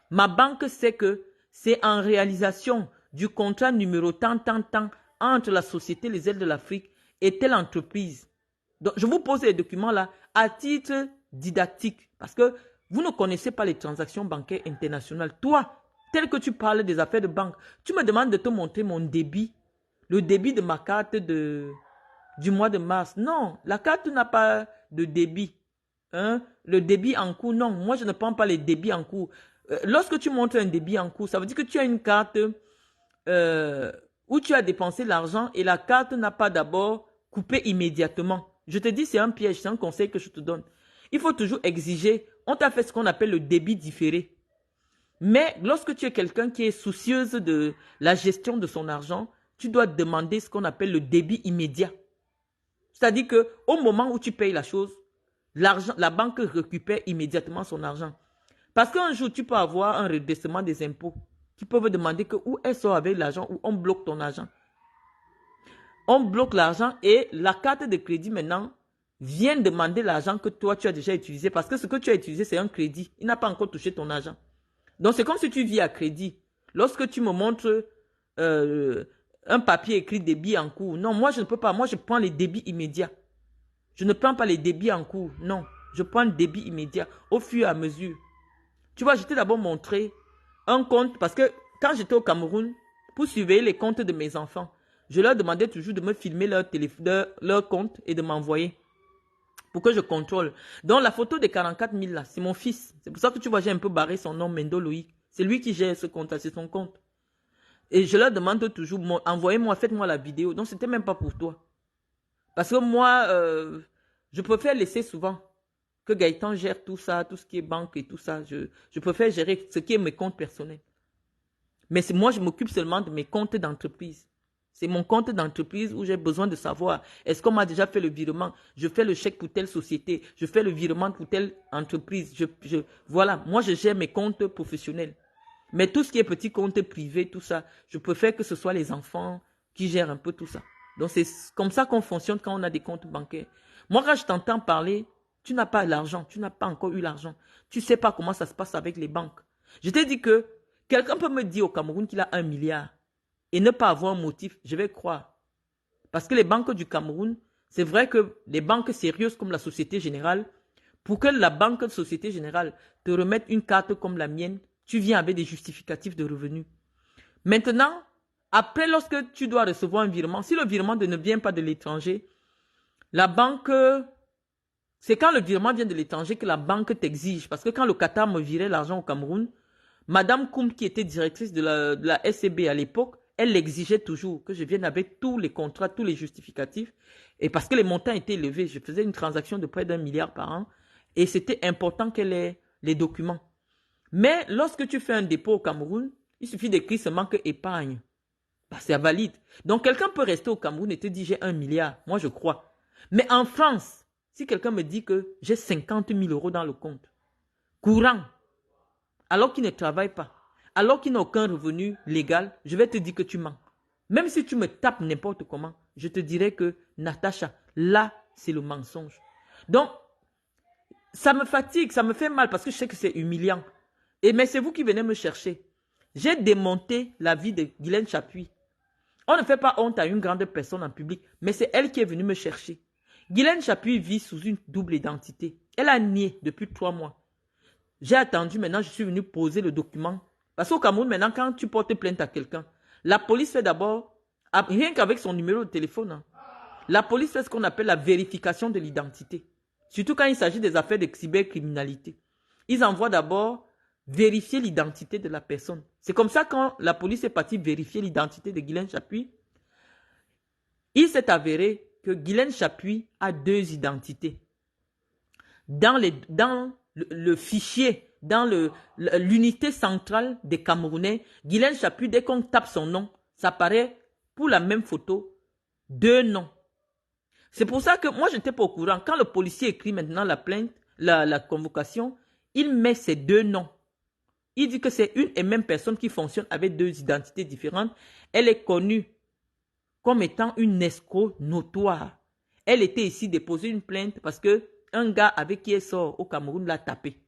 ma banque sait que c'est en réalisation du contrat numéro tant entre la société Les Ailes de l'Afrique et telle entreprise. Donc, je vous pose les documents là à titre didactique parce que vous ne connaissez pas les transactions bancaires internationales. Toi, tel que tu parles des affaires de banque, tu me demandes de te montrer mon débit, le débit de ma carte du mois de mars. Non, la carte n'a pas de débit. Hein? Le débit en cours, non. Moi, je ne prends pas les débits en cours. Lorsque tu montres un débit en cours, ça veut dire que tu as une carte où tu as dépensé l'argent et la carte n'a pas d'abord coupé immédiatement. Je te dis, c'est un piège, c'est un conseil que je te donne. Il faut toujours exiger. On t'a fait ce qu'on appelle le débit différé. Mais lorsque tu es quelqu'un qui est soucieuse de la gestion de son argent, tu dois demander ce qu'on appelle le débit immédiat. C'est-à-dire qu'au moment où tu payes la chose, la banque récupère immédiatement son argent. Parce qu'un jour, tu peux avoir un redressement des impôts qui peuvent demander que où elle sort avec l'argent ou on bloque ton argent. On bloque l'argent et la carte de crédit maintenant vient demander l'argent que toi tu as déjà utilisé parce que ce que tu as utilisé c'est un crédit. Il n'a pas encore touché ton argent. Donc c'est comme si tu vis à crédit. Lorsque tu me montres un papier écrit débit en cours, non, moi je ne peux pas. Moi je prends les débits immédiats. Je ne prends pas les débits en cours, non. Je prends le débit immédiat au fur et à mesure. Tu vois, je t'ai d'abord montré un compte parce que quand j'étais au Cameroun, pour surveiller les comptes de mes enfants, je leur demandais toujours de me filmer leur compte et de m'envoyer pour que je contrôle. Donc la photo des 44 000 là, c'est mon fils. C'est pour ça que tu vois, j'ai un peu barré son nom, Mendo Loïc. C'est lui qui gère ce compte, c'est son compte. Et je leur demande toujours, envoyez-moi, faites-moi la vidéo. Donc c'était même pas pour toi. Parce que moi, je préfère laisser souvent que Gaëtan gère tout ça, tout ce qui est banque et tout ça. Je préfère gérer ce qui est mes comptes personnels. Mais moi, je m'occupe seulement de mes comptes d'entreprise. C'est mon compte d'entreprise où j'ai besoin de savoir, est-ce qu'on m'a déjà fait le virement? Je fais le chèque pour telle société, je fais le virement pour telle entreprise. Voilà, moi, je gère mes comptes professionnels. Mais tout ce qui est petit compte privé, tout ça, je préfère que ce soit les enfants qui gèrent un peu tout ça. Donc, c'est comme ça qu'on fonctionne quand on a des comptes bancaires. Moi, quand je t'entends parler, tu n'as pas l'argent, tu n'as pas encore eu l'argent. Tu ne sais pas comment ça se passe avec les banques. Je t'ai dit que quelqu'un peut me dire au Cameroun qu'il a 1 milliard et ne pas avoir un motif, je vais croire. Parce que les banques du Cameroun, c'est vrai que les banques sérieuses comme la Société Générale, pour que la banque de Société Générale te remette une carte comme la mienne, tu viens avec des justificatifs de revenus. Maintenant, Après, lorsque tu dois recevoir un virement, si le virement ne vient pas de l'étranger, la banque, c'est quand le virement vient de l'étranger que la banque t'exige. Parce que quand le Qatar me virait l'argent au Cameroun, Madame Koum, qui était directrice de la SCB à l'époque, elle exigeait toujours que je vienne avec tous les contrats, tous les justificatifs. Et parce que les montants étaient élevés, je faisais une transaction de près d'1 milliard par an. Et c'était important qu'elle ait les documents. Mais lorsque tu fais un dépôt au Cameroun, il suffit d'écrire seulement que épargne. Bah, c'est valide. Donc, quelqu'un peut rester au Cameroun et te dire j'ai 1 milliard. Moi, je crois. Mais en France, si quelqu'un me dit que j'ai 50 000 € dans le compte, courant, alors qu'il ne travaille pas, alors qu'il n'a aucun revenu légal, je vais te dire que tu mens. Même si tu me tapes n'importe comment, je te dirai que, Natacha, là, c'est le mensonge. Donc, ça me fatigue, ça me fait mal parce que je sais que c'est humiliant. Mais c'est vous qui venez me chercher. J'ai démonté la vie de Guylaine Chapuis. On ne fait pas honte à une grande personne en public, mais c'est elle qui est venue me chercher. Guylaine Chapuis vit sous une double identité. Elle a nié depuis 3 mois. J'ai attendu, maintenant je suis venu poser le document. Parce qu'au Cameroun, maintenant, quand tu portes plainte à quelqu'un, la police fait d'abord, rien qu'avec son numéro de téléphone, hein, la police fait ce qu'on appelle la vérification de l'identité. Surtout quand il s'agit des affaires de cybercriminalité. Ils envoient d'abord vérifier l'identité de la personne. C'est comme ça quand la police est partie vérifier l'identité de Guylaine Chapuis, il s'est avéré que Guylaine Chapuis a 2 identités. Dans le fichier, dans l'unité centrale des Camerounais, Guylaine Chapuis, dès qu'on tape son nom, ça apparaît pour la même photo 2 noms. C'est pour ça que moi, je n'étais pas au courant. Quand le policier écrit maintenant la plainte, la convocation, il met ces 2 noms. Il dit que c'est une et même personne qui fonctionne avec 2 identités différentes. Elle est connue comme étant une escroc notoire. Elle était ici déposer une plainte parce que un gars avec qui elle sort au Cameroun l'a tapé.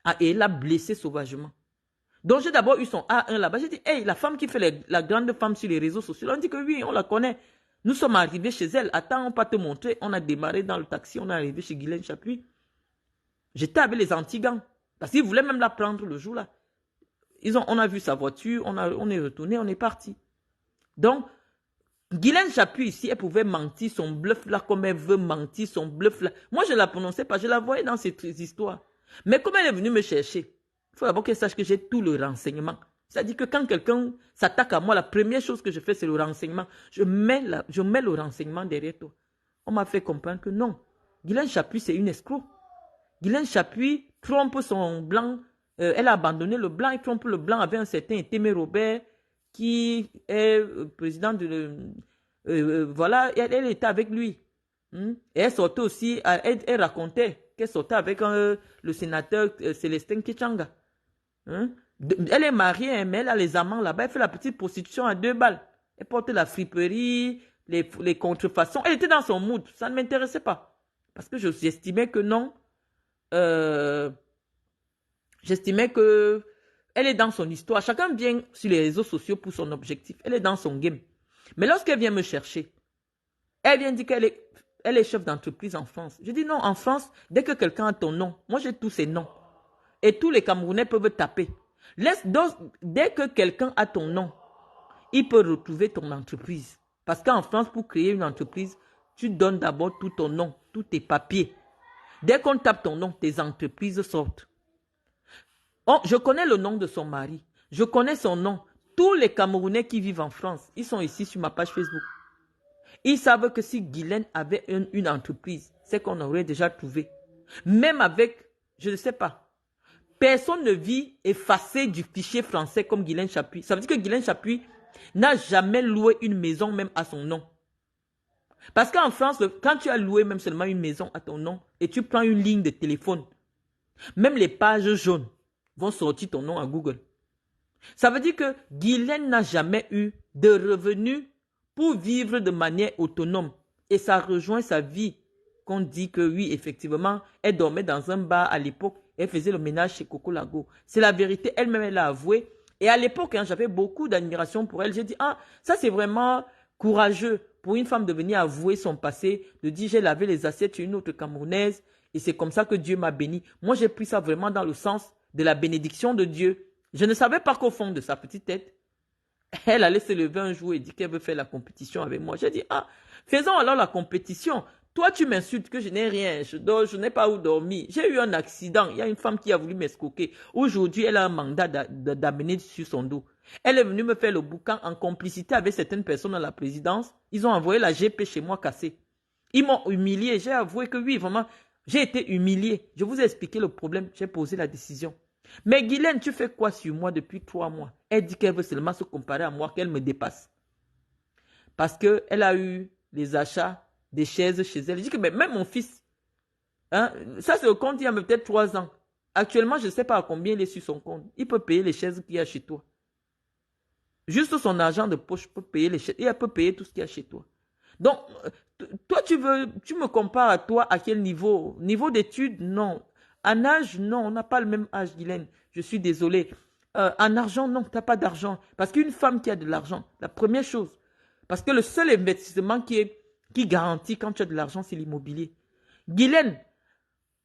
Ah, et l'a blessé sauvagement. Donc j'ai d'abord eu son A1 là-bas. J'ai dit, hey, la femme qui fait la grande femme sur les réseaux sociaux, on dit que oui, on la connaît. Nous sommes arrivés chez elle. Attends, on va te montrer. On a démarré dans le taxi, on est arrivé chez Guylaine Chapuis. J'étais avec les anti-gangs. Parce qu'ils voulaient même la prendre le jour là. On a vu sa voiture, on est retourné, on est parti. Donc, Guylaine Chapuis ici, elle pouvait mentir son bluff là comme elle veut mentir son bluff là. Moi, je ne la prononçais pas, je la voyais dans ces histoires. Mais comme elle est venue me chercher, il faut d'abord qu'elle sache que j'ai tout le renseignement. C'est-à-dire que quand quelqu'un s'attaque à moi, la première chose que je fais, c'est le renseignement. Je mets le renseignement derrière toi. On m'a fait comprendre que non. Guylaine Chapuis, c'est une escroc. Guylaine Chapuis trompe son blanc. Elle a abandonné le blanc et trompe le blanc avec un certain Témé Robert qui est président de... voilà, elle était avec lui. Et elle sortait aussi, elle racontait qu'elle sortait avec le sénateur Célestin Kichanga. Elle est mariée, mais elle a les amants là-bas. Elle fait la petite prostitution à 2 balles. Elle porte la friperie, les contrefaçons. Elle était dans son mood. Ça ne m'intéressait pas. Parce que j'estimais que non. J'estimais que elle est dans son histoire. Chacun vient sur les réseaux sociaux pour son objectif. Elle est dans son game. Mais lorsqu'elle vient me chercher, elle vient dire qu'elle est chef d'entreprise en France. Je dis non, en France, dès que quelqu'un a ton nom, moi j'ai tous ces noms. Et tous les Camerounais peuvent taper. Dès que quelqu'un a ton nom, il peut retrouver ton entreprise. Parce qu'en France, pour créer une entreprise, tu donnes d'abord tout ton nom, tous tes papiers. Dès qu'on tape ton nom, tes entreprises sortent. Oh, je connais le nom de son mari. Je connais son nom. Tous les Camerounais qui vivent en France, ils sont ici sur ma page Facebook. Ils savent que si Guylaine avait une entreprise, c'est qu'on aurait déjà trouvé. Même avec, je ne sais pas, personne ne vit effacé du fichier français comme Guylaine Chapuis. Ça veut dire que Guylaine Chapuis n'a jamais loué une maison même à son nom. Parce qu'en France, quand tu as loué même seulement une maison à ton nom et tu prends une ligne de téléphone, même les pages jaunes vont sortir ton nom à Google. Ça veut dire que Guylaine n'a jamais eu de revenus pour vivre de manière autonome. Et ça rejoint sa vie qu'on dit que oui, effectivement, elle dormait dans un bar à l'époque. Elle faisait le ménage chez Coco Lago. C'est la vérité, elle-même, elle l'a avoué. Et à l'époque, j'avais beaucoup d'admiration pour elle. J'ai dit, ah, ça c'est vraiment courageux pour une femme de venir avouer son passé, de dire, j'ai lavé les assiettes chez une autre Camerounaise. Et c'est comme ça que Dieu m'a béni. Moi, j'ai pris ça vraiment dans le sens de la bénédiction de Dieu. Je ne savais pas qu'au fond de sa petite tête, Elle allait se lever un jour et dit qu'elle veut faire la compétition avec moi. J'ai dit, ah, faisons alors la compétition. Toi, tu m'insultes que je n'ai rien, je n'ai pas où dormir. J'ai eu un accident. Il y a une femme qui a voulu m'escroquer. Aujourd'hui, elle a un mandat d'amener sur son dos. Elle est venue me faire le boucan en complicité avec certaines personnes à la présidence. Ils ont envoyé la GP chez moi cassée. Ils m'ont humilié. J'ai avoué que oui, vraiment, j'ai été humilié. Je vous ai expliqué le problème. J'ai posé la décision. Mais Guylaine, tu fais quoi sur moi depuis 3 mois? Elle dit qu'elle veut seulement se comparer à moi, qu'elle me dépasse. Parce qu'elle a eu les achats des chaises chez elle. Je dis que même mon fils, hein, ça c'est au compte il y a peut-être 3 ans. Actuellement, je ne sais pas à combien il est sur son compte. Il peut payer les chaises qu'il y a chez toi. Juste son argent de poche peut payer les chaises. Et elle peut payer tout ce qu'il y a chez toi. Donc, toi, tu me compares à toi à quel niveau? Niveau d'études, non. En âge, non, on n'a pas le même âge, Guylaine. Je suis désolée. En argent, non, tu n'as pas d'argent. Parce qu'une femme qui a de l'argent, la première chose, parce que le seul investissement qui garantit quand tu as de l'argent, c'est l'immobilier. Guylaine,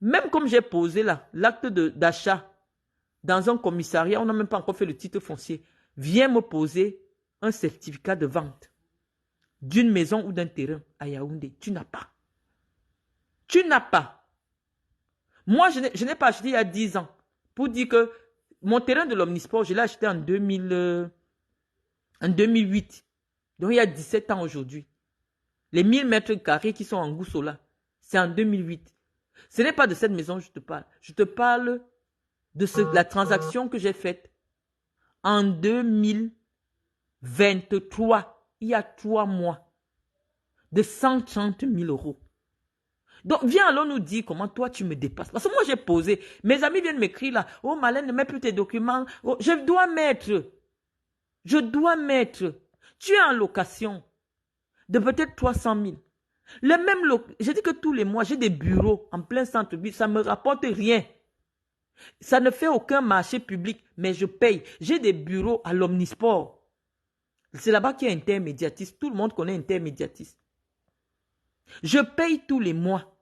même comme j'ai posé là, l'acte d'achat dans un commissariat, on n'a même pas encore fait le titre foncier, viens me poser un certificat de vente d'une maison ou d'un terrain à Yaoundé. Tu n'as pas. Tu n'as pas. Moi, je n'ai pas acheté il y a 10 ans pour dire que mon terrain de l'Omnisport, je l'ai acheté en 2008. Donc, il y a 17 ans aujourd'hui. Les 1000 mètres carrés qui sont en Goussola, c'est en 2008. Ce n'est pas de cette maison que je te parle. Je te parle de la transaction que j'ai faite en 2023, il y a 3 mois, de 130 000 euros. Donc, viens alors nous dire comment toi tu me dépasses. Parce que moi j'ai posé, mes amis viennent m'écrire là, oh Marlène, ne mets plus tes documents. Oh, je dois mettre. Tu es en location de peut-être 300 000. Je dis que tous les mois, j'ai des bureaux en plein centre-ville, ça ne me rapporte rien. Ça ne fait aucun marché public, mais je paye. J'ai des bureaux à l'Omnisport. C'est là-bas qu'il y a Intermédiatis. Tout le monde connaît Intermédiatis. Je paye tous les mois.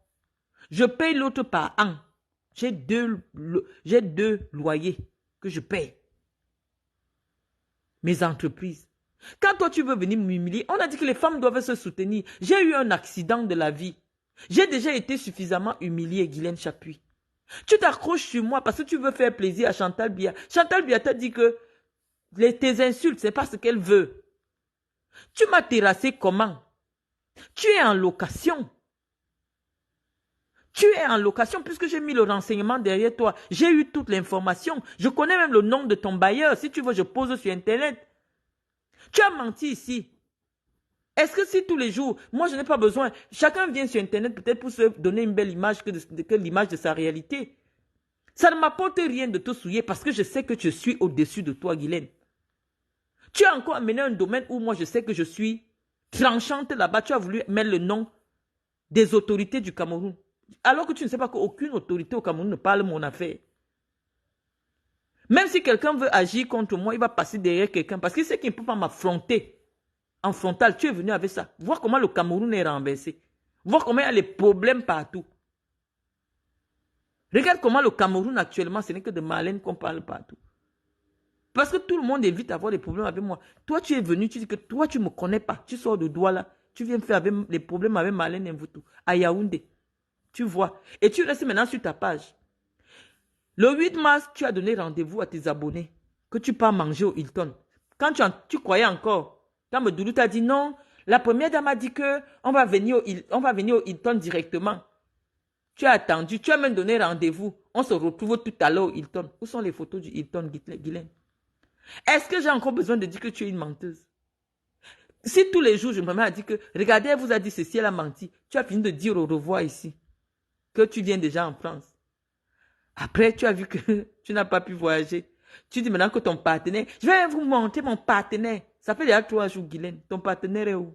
Je paye l'autre par an. J'ai deux loyers que je paye. Mes entreprises. Quand toi tu veux venir m'humilier, on a dit que les femmes doivent se soutenir. J'ai eu un accident de la vie. J'ai déjà été suffisamment humiliée, Guylaine Chapuis. Tu t'accroches sur moi parce que tu veux faire plaisir à Chantal Biya. Chantal Biya t'a dit que tes insultes, c'est pas ce qu'elle veut. Tu m'as terrassé comment? Tu es en location. Tu es en location puisque j'ai mis le renseignement derrière toi. J'ai eu toute l'information. Je connais même le nom de ton bailleur. Si tu veux, je pose sur Internet. Tu as menti ici. Est-ce que si tous les jours, moi je n'ai pas besoin, chacun vient sur Internet peut-être pour se donner une belle image que l'image de sa réalité. Ça ne m'apporte rien de te souiller parce que je sais que je suis au-dessus de toi, Guylaine. Tu as encore amené un domaine où moi je sais que je suis tranchante là-bas. Tu as voulu mettre le nom des autorités du Cameroun. Alors que tu ne sais pas qu'aucune autorité au Cameroun ne parle mon affaire. Même si quelqu'un veut agir contre moi, il va passer derrière quelqu'un parce qu'il sait qu'il ne peut pas m'affronter. En frontal, tu es venu avec ça. Voir comment le Cameroun est renversé. Voir comment il y a les problèmes partout. Regarde comment le Cameroun actuellement, ce n'est que de Marlène qu'on parle partout. Parce que tout le monde évite d'avoir des problèmes avec moi. Toi, tu es venu, tu dis que toi, tu ne me connais pas. Tu sors de doigt là. Tu viens faire les problèmes avec Marlène Mvutu à Yaoundé. Tu vois. Et tu restes maintenant sur ta page. Le 8 mars, tu as donné rendez-vous à tes abonnés que tu pars manger au Hilton. Quand tu croyais encore, quand Medoulou t'a dit non, la première dame a dit qu'on va venir au Hilton directement. Tu as attendu, tu as même donné rendez-vous. On se retrouve tout à l'heure au Hilton. Où sont les photos du Hilton, Guylaine? Est-ce que j'ai encore besoin de dire que tu es une menteuse? Si tous les jours, je me mets à dire que, regardez, elle vous a dit ceci, elle a menti. Tu as fini de dire au revoir ici. Que tu viens déjà en France. Après, tu as vu que tu n'as pas pu voyager. Tu dis maintenant que ton partenaire, je vais vous montrer mon partenaire. Ça fait déjà 3 jours, Guylaine. Ton partenaire est où?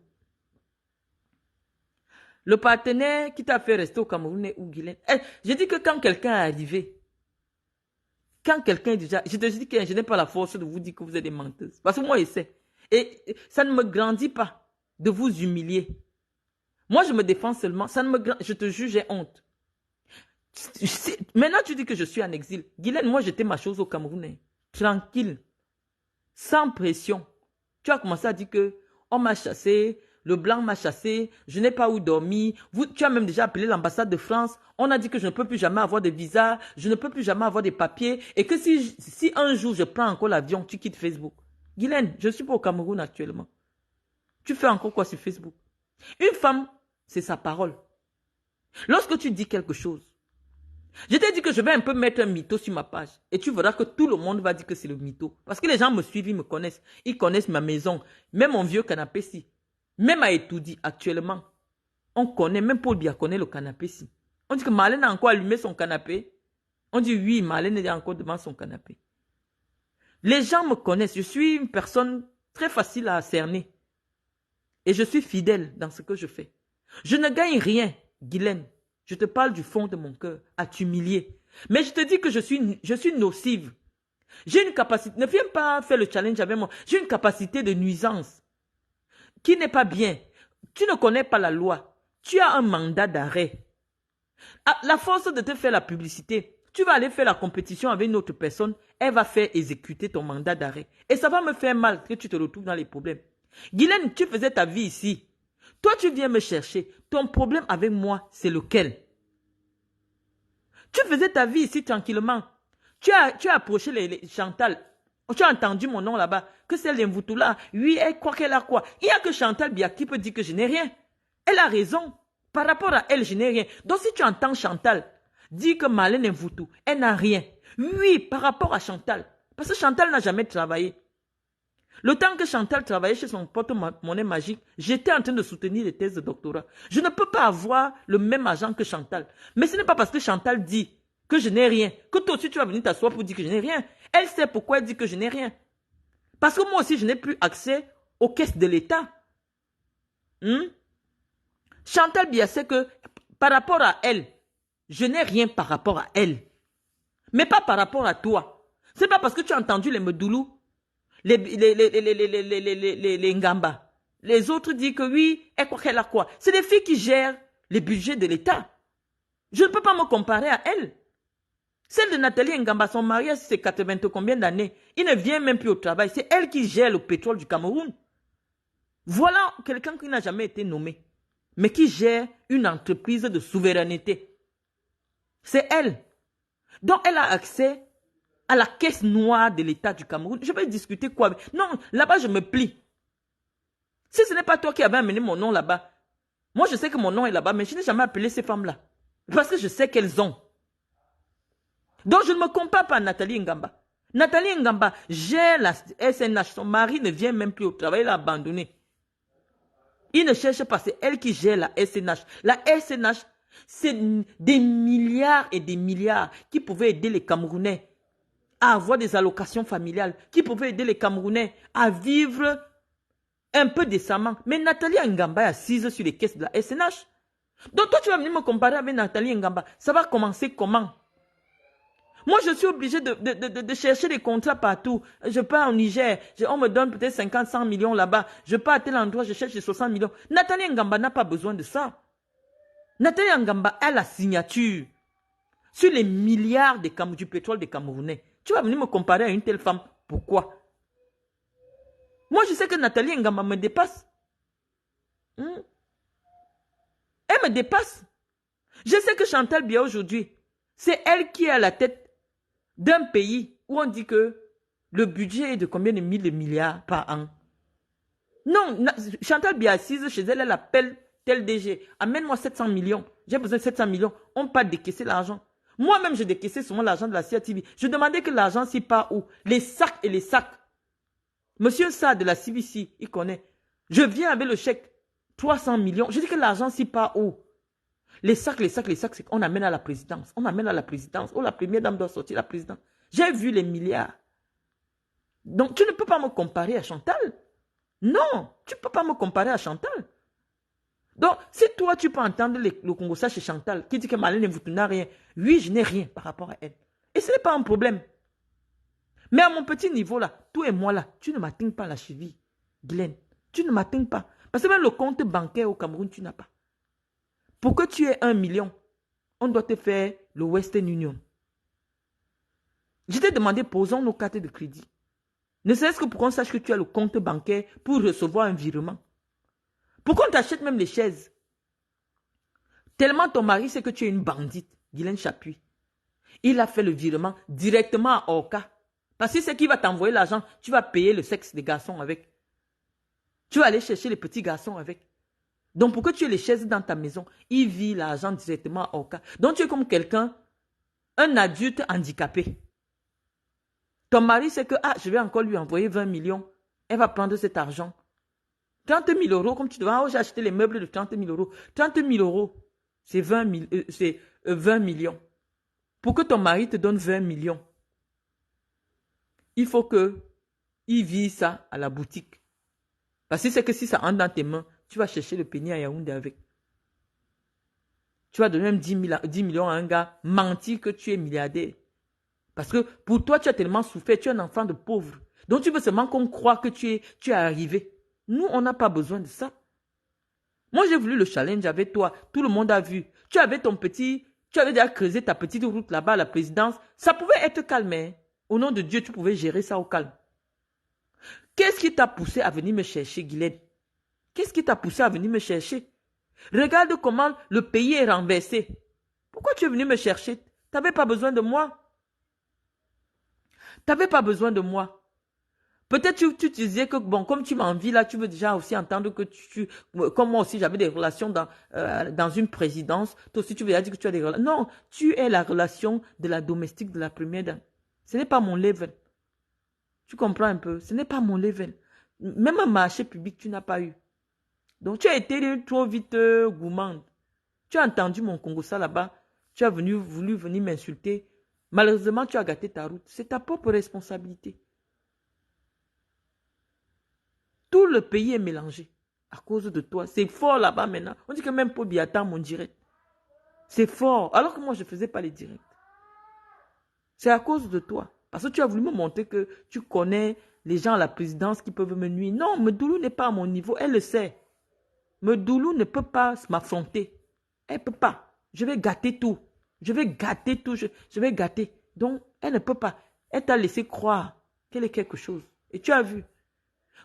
Le partenaire qui t'a fait rester au Cameroun est où, Guylaine? Je dis que quand quelqu'un est arrivé, quand quelqu'un est déjà... Je te dis que je n'ai pas la force de vous dire que vous êtes des menteuses. Parce que moi, je sais. Et ça ne me grandit pas de vous humilier. Moi, je me défends seulement. Ça ne me... Je te juge, j'ai honte. Maintenant, tu dis que je suis en exil. Guylaine, moi, j'étais ma chose au Cameroun. Tranquille. Sans pression. Tu as commencé à dire que on m'a chassé, le blanc m'a chassé, je n'ai pas où dormir. Tu as même déjà appelé l'ambassade de France. On a dit que je ne peux plus jamais avoir de visa, je ne peux plus jamais avoir des papiers. Et que si un jour je prends encore l'avion, tu quittes Facebook. Guylaine, je ne suis pas au Cameroun actuellement. Tu fais encore quoi sur Facebook? Une femme, c'est sa parole. Lorsque tu dis quelque chose, je t'ai dit que je vais un peu mettre un mytho sur ma page. Et tu verras que tout le monde va dire que c'est le mytho. Parce que les gens me suivent, ils me connaissent. Ils connaissent ma maison. Même mon vieux canapé-ci. Même à Etoudi, actuellement. On connaît, même Paul Biya connaît le canapé-ci. On dit que Marlène a encore allumé son canapé. On dit oui, Marlène est encore devant son canapé. Les gens me connaissent. Je suis une personne très facile à cerner. Et je suis fidèle dans ce que je fais. Je ne gagne rien, Guylaine. Je te parle du fond de mon cœur, à t'humilier. Mais je te dis que je suis nocive. J'ai une capacité, ne viens pas faire le challenge avec moi. J'ai une capacité de nuisance qui n'est pas bien. Tu ne connais pas la loi. Tu as un mandat d'arrêt. À la force de te faire la publicité, tu vas aller faire la compétition avec une autre personne. Elle va faire exécuter ton mandat d'arrêt. Et ça va me faire mal que tu te retrouves dans les problèmes. Guylaine, tu faisais ta vie ici. Toi, tu viens me chercher. Ton problème avec moi, c'est lequel? Tu faisais ta vie ici tranquillement. Tu as approché les Chantal. Tu as entendu mon nom là-bas. Que c'est l'Invoutoula. Oui, elle croit qu'elle a quoi? Il n'y a que Chantal Biya qui peut dire que je n'ai rien. Elle a raison. Par rapport à elle, je n'ai rien. Donc si tu entends Chantal dire que Marlène Invoutou, elle n'a rien. Oui, par rapport à Chantal. Parce que Chantal n'a jamais travaillé. Le temps que Chantal travaillait chez son porte-monnaie magique, j'étais en train de soutenir les thèses de doctorat. Je ne peux pas avoir le même argent que Chantal. Mais ce n'est pas parce que Chantal dit que je n'ai rien, que toi aussi tu vas venir t'asseoir pour dire que je n'ai rien. Elle sait pourquoi elle dit que je n'ai rien. Parce que moi aussi, je n'ai plus accès aux caisses de l'État. Chantal Biya sait que par rapport à elle, je n'ai rien par rapport à elle. Mais pas par rapport à toi. Ce n'est pas parce que tu as entendu les Medoulou, les Ngamba. Les autres disent que oui, elle croit qu'elle a quoi. C'est des filles qui gèrent les budgets de l'État. Je ne peux pas me comparer à elle. Celle de Nathalie Ngamba, son mariage, c'est 80 combien d'années. Il ne vient même plus au travail. C'est elle qui gère le pétrole du Cameroun. Voilà quelqu'un qui n'a jamais été nommé, mais qui gère une entreprise de souveraineté. C'est elle. Donc elle a accès à la caisse noire de l'État du Cameroun. Je vais discuter quoi? Non, là-bas, je me plie. Si ce n'est pas toi qui avais amené mon nom là-bas, moi, je sais que mon nom est là-bas, mais je n'ai jamais appelé ces femmes-là. Parce que je sais qu'elles ont. Donc, je ne me compare pas à Nathalie Ngamba. Nathalie Ngamba gère la SNH. Son mari ne vient même plus au travail, il a abandonné. Il ne cherche pas, c'est elle qui gère la SNH. La SNH, c'est des milliards et des milliards qui pouvaient aider les Camerounais à avoir des allocations familiales, qui pouvaient aider les Camerounais à vivre un peu décemment. Mais Nathalie Ngamba est assise sur les caisses de la SNH. Donc toi, tu vas venir me comparer avec Nathalie Ngamba. Ça va commencer comment? Moi, je suis obligé de chercher des contrats partout. Je pars au Niger, on me donne peut-être 50, 100 millions là-bas. Je pars à tel endroit, je cherche les 60 millions. Nathalie Ngamba n'a pas besoin de ça. Nathalie Ngamba a la signature sur les milliards du pétrole des Camerounais. Tu vas venir me comparer à une telle femme. Pourquoi? Moi, je sais que Nathalie Ngamba me dépasse. Elle me dépasse. Je sais que Chantal Biya aujourd'hui, c'est elle qui est à la tête d'un pays où on dit que le budget est de combien de milliards par an. Non, Chantal Biya assise chez elle, elle appelle tel DG. Amène-moi 700 millions. J'ai besoin de 700 millions. On peut décaisser l'argent. Moi-même, je décaissais souvent l'argent de la CATV. Je demandais que l'argent s'y part où? Les sacs et les sacs. Monsieur Sa de la CBC, il connaît. Je viens avec le chèque. 300 millions. Je dis que l'argent s'y part où? Les sacs, c'est qu'on amène à la présidence. On amène à la présidence. Oh, la première dame doit sortir la présidence. J'ai vu les milliards. Donc, tu ne peux pas me comparer à Chantal. Non, tu ne peux pas me comparer à Chantal. Donc, si toi, tu peux entendre le Congo-Ça chez Chantal, qui dit que Marlène Invoutou n'a rien. Oui, je n'ai rien par rapport à elle. Et ce n'est pas un problème. Mais à mon petit niveau là, toi et moi là, tu ne m'atteins pas la cheville, Guylaine. Tu ne m'atteins pas. Parce que même le compte bancaire au Cameroun, tu n'as pas. Pour que tu aies 1 million, on doit te faire le Western Union. Je t'ai demandé, posons nos cartes de crédit. Ne serait-ce que pour qu'on sache que tu as le compte bancaire pour recevoir un virement. Pour qu'on t'achète même les chaises. Tellement ton mari sait que tu es une bandite, Guylaine Chapuis. Il a fait le virement directement à Orca. Parce que c'est qui va t'envoyer l'argent, tu vas payer le sexe des garçons avec. Tu vas aller chercher les petits garçons avec. Donc pour que tu aies les chaises dans ta maison, il vit l'argent directement à Orca. Donc tu es comme quelqu'un, un adulte handicapé. Ton mari sait que, je vais encore lui envoyer 20 millions. Elle va prendre cet argent. 30 000 euros, comme tu dois, j'ai acheté les meubles de 30 000 euros. 30 000 euros, c'est 20 millions. Pour que ton mari te donne 20 millions, il faut qu'il vit ça à la boutique. Parce que c'est que si ça entre dans tes mains, tu vas chercher le penny à Yaoundé avec. Tu vas donner même 10 millions à un gars, mentir que tu es milliardaire. Parce que pour toi, tu as tellement souffert, tu es un enfant de pauvre. Donc tu veux seulement qu'on croit que tu es arrivé. Nous, on n'a pas besoin de ça. Moi, j'ai voulu le challenge avec toi. Tout le monde a vu. Tu avais déjà creusé ta petite route là-bas à la présidence. Ça pouvait être calme. Hein? Au nom de Dieu, tu pouvais gérer ça au calme. Qu'est-ce qui t'a poussé à venir me chercher, Guylaine? Qu'est-ce qui t'a poussé à venir me chercher? Regarde comment le pays est renversé. Pourquoi tu es venu me chercher? Tu n'avais pas besoin de moi. Tu n'avais pas besoin de moi. Peut-être tu disais que, bon, comme tu m'envies là, tu veux déjà aussi entendre que comme moi aussi, j'avais des relations dans une présidence. Toi aussi, tu veux dire que tu as des relations. Non, tu es la relation de la domestique de la première dame. Ce n'est pas mon level. Tu comprends un peu? Ce n'est pas mon level. Même un marché public, tu n'as pas eu. Donc, tu as été trop vite gourmande. Tu as entendu mon Congo ça là-bas. Tu as voulu venir m'insulter. Malheureusement, tu as gâté ta route. C'est ta propre responsabilité. Tout le pays est mélangé à cause de toi. C'est fort là-bas maintenant. On dit que même Paul Biya mon direct. C'est fort. Alors que moi, je ne faisais pas les directs. C'est à cause de toi. Parce que tu as voulu me montrer que tu connais les gens à la présidence qui peuvent me nuire. Non, Medoulou n'est pas à mon niveau. Elle le sait. Medoulou ne peut pas m'affronter. Elle ne peut pas. Je vais gâter tout. Je vais gâter tout. Je vais gâter. Donc, elle ne peut pas. Elle t'a laissé croire qu'elle est quelque chose. Et tu as vu.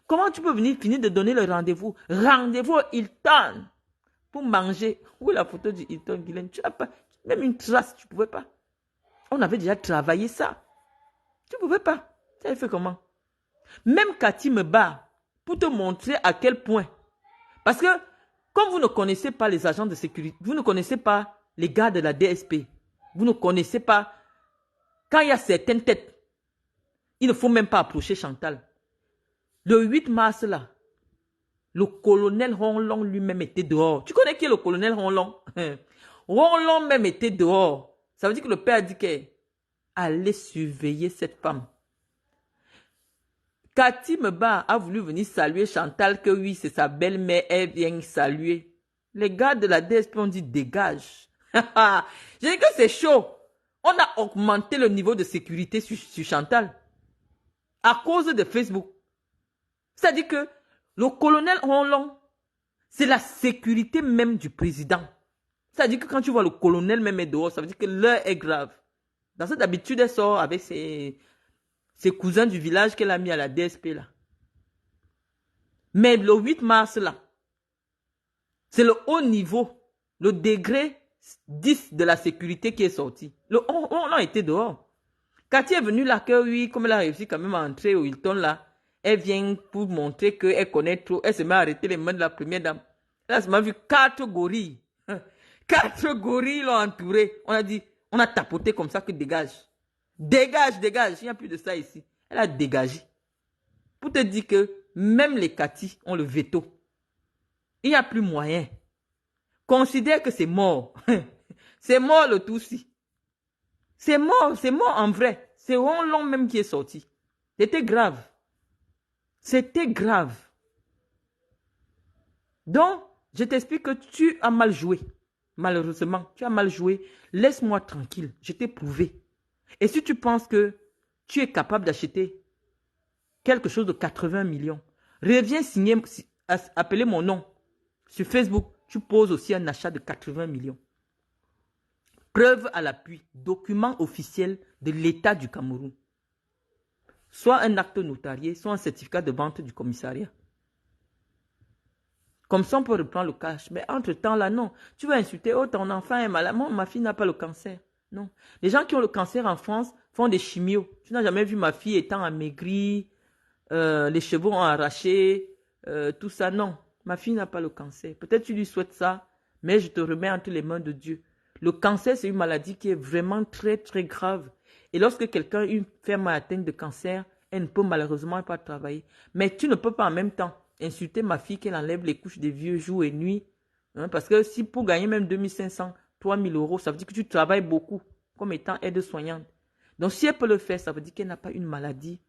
Comment tu peux finir de donner le rendez-vous? Rendez-vous au Hilton pour manger. Où est la photo du Hilton, Guylaine? Tu n'as pas, même une trace, tu ne pouvais pas. On avait déjà travaillé ça. Tu ne pouvais pas. Ça fait comment? Même Cathy me bat pour te montrer à quel point. Parce que, comme vous ne connaissez pas les agents de sécurité, vous ne connaissez pas les gars de la DSP, vous ne connaissez pas, quand il y a certaines têtes, il ne faut même pas approcher Chantal. Le 8 mars, là, le colonel Ronlong lui-même était dehors. Tu connais qui est le colonel Ronlong? Ronlong même était dehors. Ça veut dire que le père a dit qu'elle allait surveiller cette femme. Cathy Meba a voulu venir saluer Chantal, que oui, c'est sa belle-mère, elle vient saluer. Les gars de la DSP ont dit dégage. J'ai dit que c'est chaud. On a augmenté le niveau de sécurité sur Chantal à cause de Facebook. C'est-à-dire que le colonel Ronlong, c'est la sécurité même du président. C'est-à-dire que quand tu vois le colonel même est dehors, ça veut dire que l'heure est grave. Dans cette habitude, elle sort avec ses cousins du village qu'elle a mis à la DSP là. Mais le 8 mars là, c'est le haut niveau, le degré 10 de la sécurité qui est sorti. On a été dehors. Cathy est venue là, que oui, comme elle a réussi quand même à entrer au Hilton là, elle vient pour montrer qu'elle connaît trop. Elle se met à arrêter les mains de la première dame. Elle a seulement vu 4 gorilles. 4 gorilles l'ont entourée. On a dit, on a tapoté comme ça que dégage. Dégage, dégage. Il n'y a plus de ça ici. Elle a dégagé. Pour te dire que même les Cathy ont le veto. Il n'y a plus moyen. Considère que c'est mort. C'est mort le Tutsi. C'est mort en vrai. C'est Ronlong même qui est sorti. C'était grave. C'était grave. Donc, je t'explique que tu as mal joué. Malheureusement, tu as mal joué. Laisse-moi tranquille. Je t'ai prouvé. Et si tu penses que tu es capable d'acheter quelque chose de 80 millions, reviens signer, appeler mon nom. Sur Facebook, tu poses aussi un achat de 80 millions. Preuve à l'appui, document officiel de l'État du Cameroun. soit un acte notarié, soit un certificat de vente du commissariat. Comme ça, on peut reprendre le cash. Mais entre-temps, là, non. Tu vas insulter, oh, ton enfant est malade. Moi, ma fille n'a pas le cancer. Non. Les gens qui ont le cancer en France font des chimios. Tu n'as jamais vu ma fille étant amaigrie, les cheveux ont arraché, tout ça. Non. Ma fille n'a pas le cancer. Peut-être tu lui souhaites ça, mais je te remets entre les mains de Dieu. Le cancer, c'est une maladie qui est vraiment très, très grave. Et lorsque quelqu'un a une femme atteinte de cancer, elle ne peut malheureusement pas travailler. Mais tu ne peux pas en même temps insulter ma fille qu'elle enlève les couches des vieux jour et nuit. Hein, parce que si pour gagner même 2500, 3000 euros, ça veut dire que tu travailles beaucoup comme étant aide-soignante. Donc si elle peut le faire, ça veut dire qu'elle n'a pas une maladie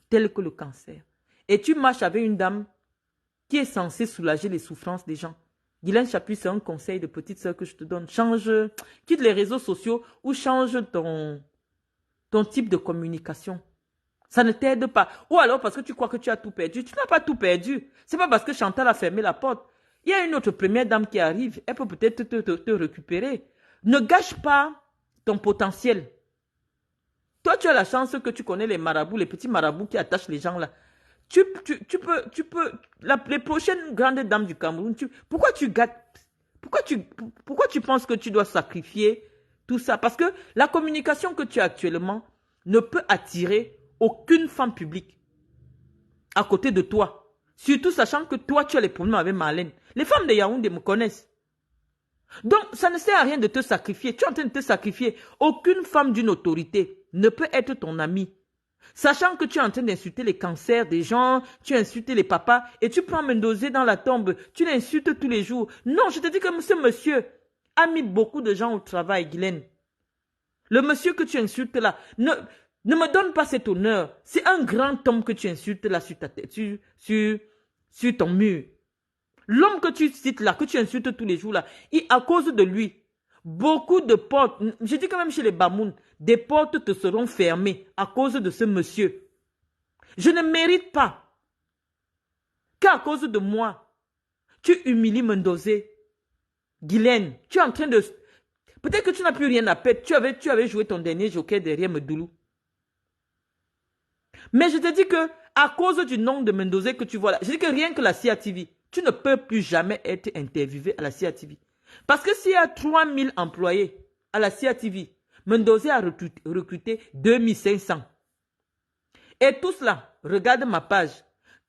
telle que le cancer. Et tu marches avec une dame qui est censée soulager les souffrances des gens. Guylaine Chapuis, c'est un conseil de petite sœur que je te donne. Quitte les réseaux sociaux ou change ton type de communication. Ça ne t'aide pas. Ou alors parce que tu crois que tu as tout perdu. Tu n'as pas tout perdu. C'est pas parce que Chantal a fermé la porte. Il y a une autre première dame qui arrive. Elle peut peut-être te récupérer. Ne gâche pas ton potentiel. Toi, tu as la chance que tu connais les marabouts, les petits marabouts qui attachent les gens là. Les prochaines grandes dames du Cameroun, pourquoi tu gâtes, pourquoi tu penses que tu dois sacrifier tout ça? Parce que la communication que tu as actuellement ne peut attirer aucune femme publique à côté de toi. Surtout sachant que toi, tu as les problèmes avec Marlène. Les femmes de Yaoundé me connaissent. Donc, ça ne sert à rien de te sacrifier. Tu es en train de te sacrifier. Aucune femme d'une autorité ne peut être ton amie. Sachant que tu es en train d'insulter les cancers des gens, tu insultes les papas et tu prends Mendoza dans la tombe, tu l'insultes tous les jours. Non, je te dis que ce monsieur a mis beaucoup de gens au travail, Guylaine. Le monsieur que tu insultes là, ne me donne pas cet honneur. C'est un grand homme que tu insultes là sur ta tête, sur ton mur. L'homme que tu cites là, que tu insultes tous les jours là, à cause de lui, beaucoup de portes, je dis quand même chez les Bamoun, des portes te seront fermées à cause de ce monsieur. Je ne mérite pas qu'à cause de moi, tu humilies Mendoza. Guylaine, tu es en train de... Peut-être que tu n'as plus rien à perdre. Tu avais joué ton dernier joker derrière Medoulou. Mais je te dis que à cause du nom de Mendoza que tu vois là, je dis que rien que la CIATV, tu ne peux plus jamais être interviewé à la CIATV. Parce que s'il y a 3000 employés à la CIATV, Mendoza a recruté 2500. Et tout cela, regarde ma page.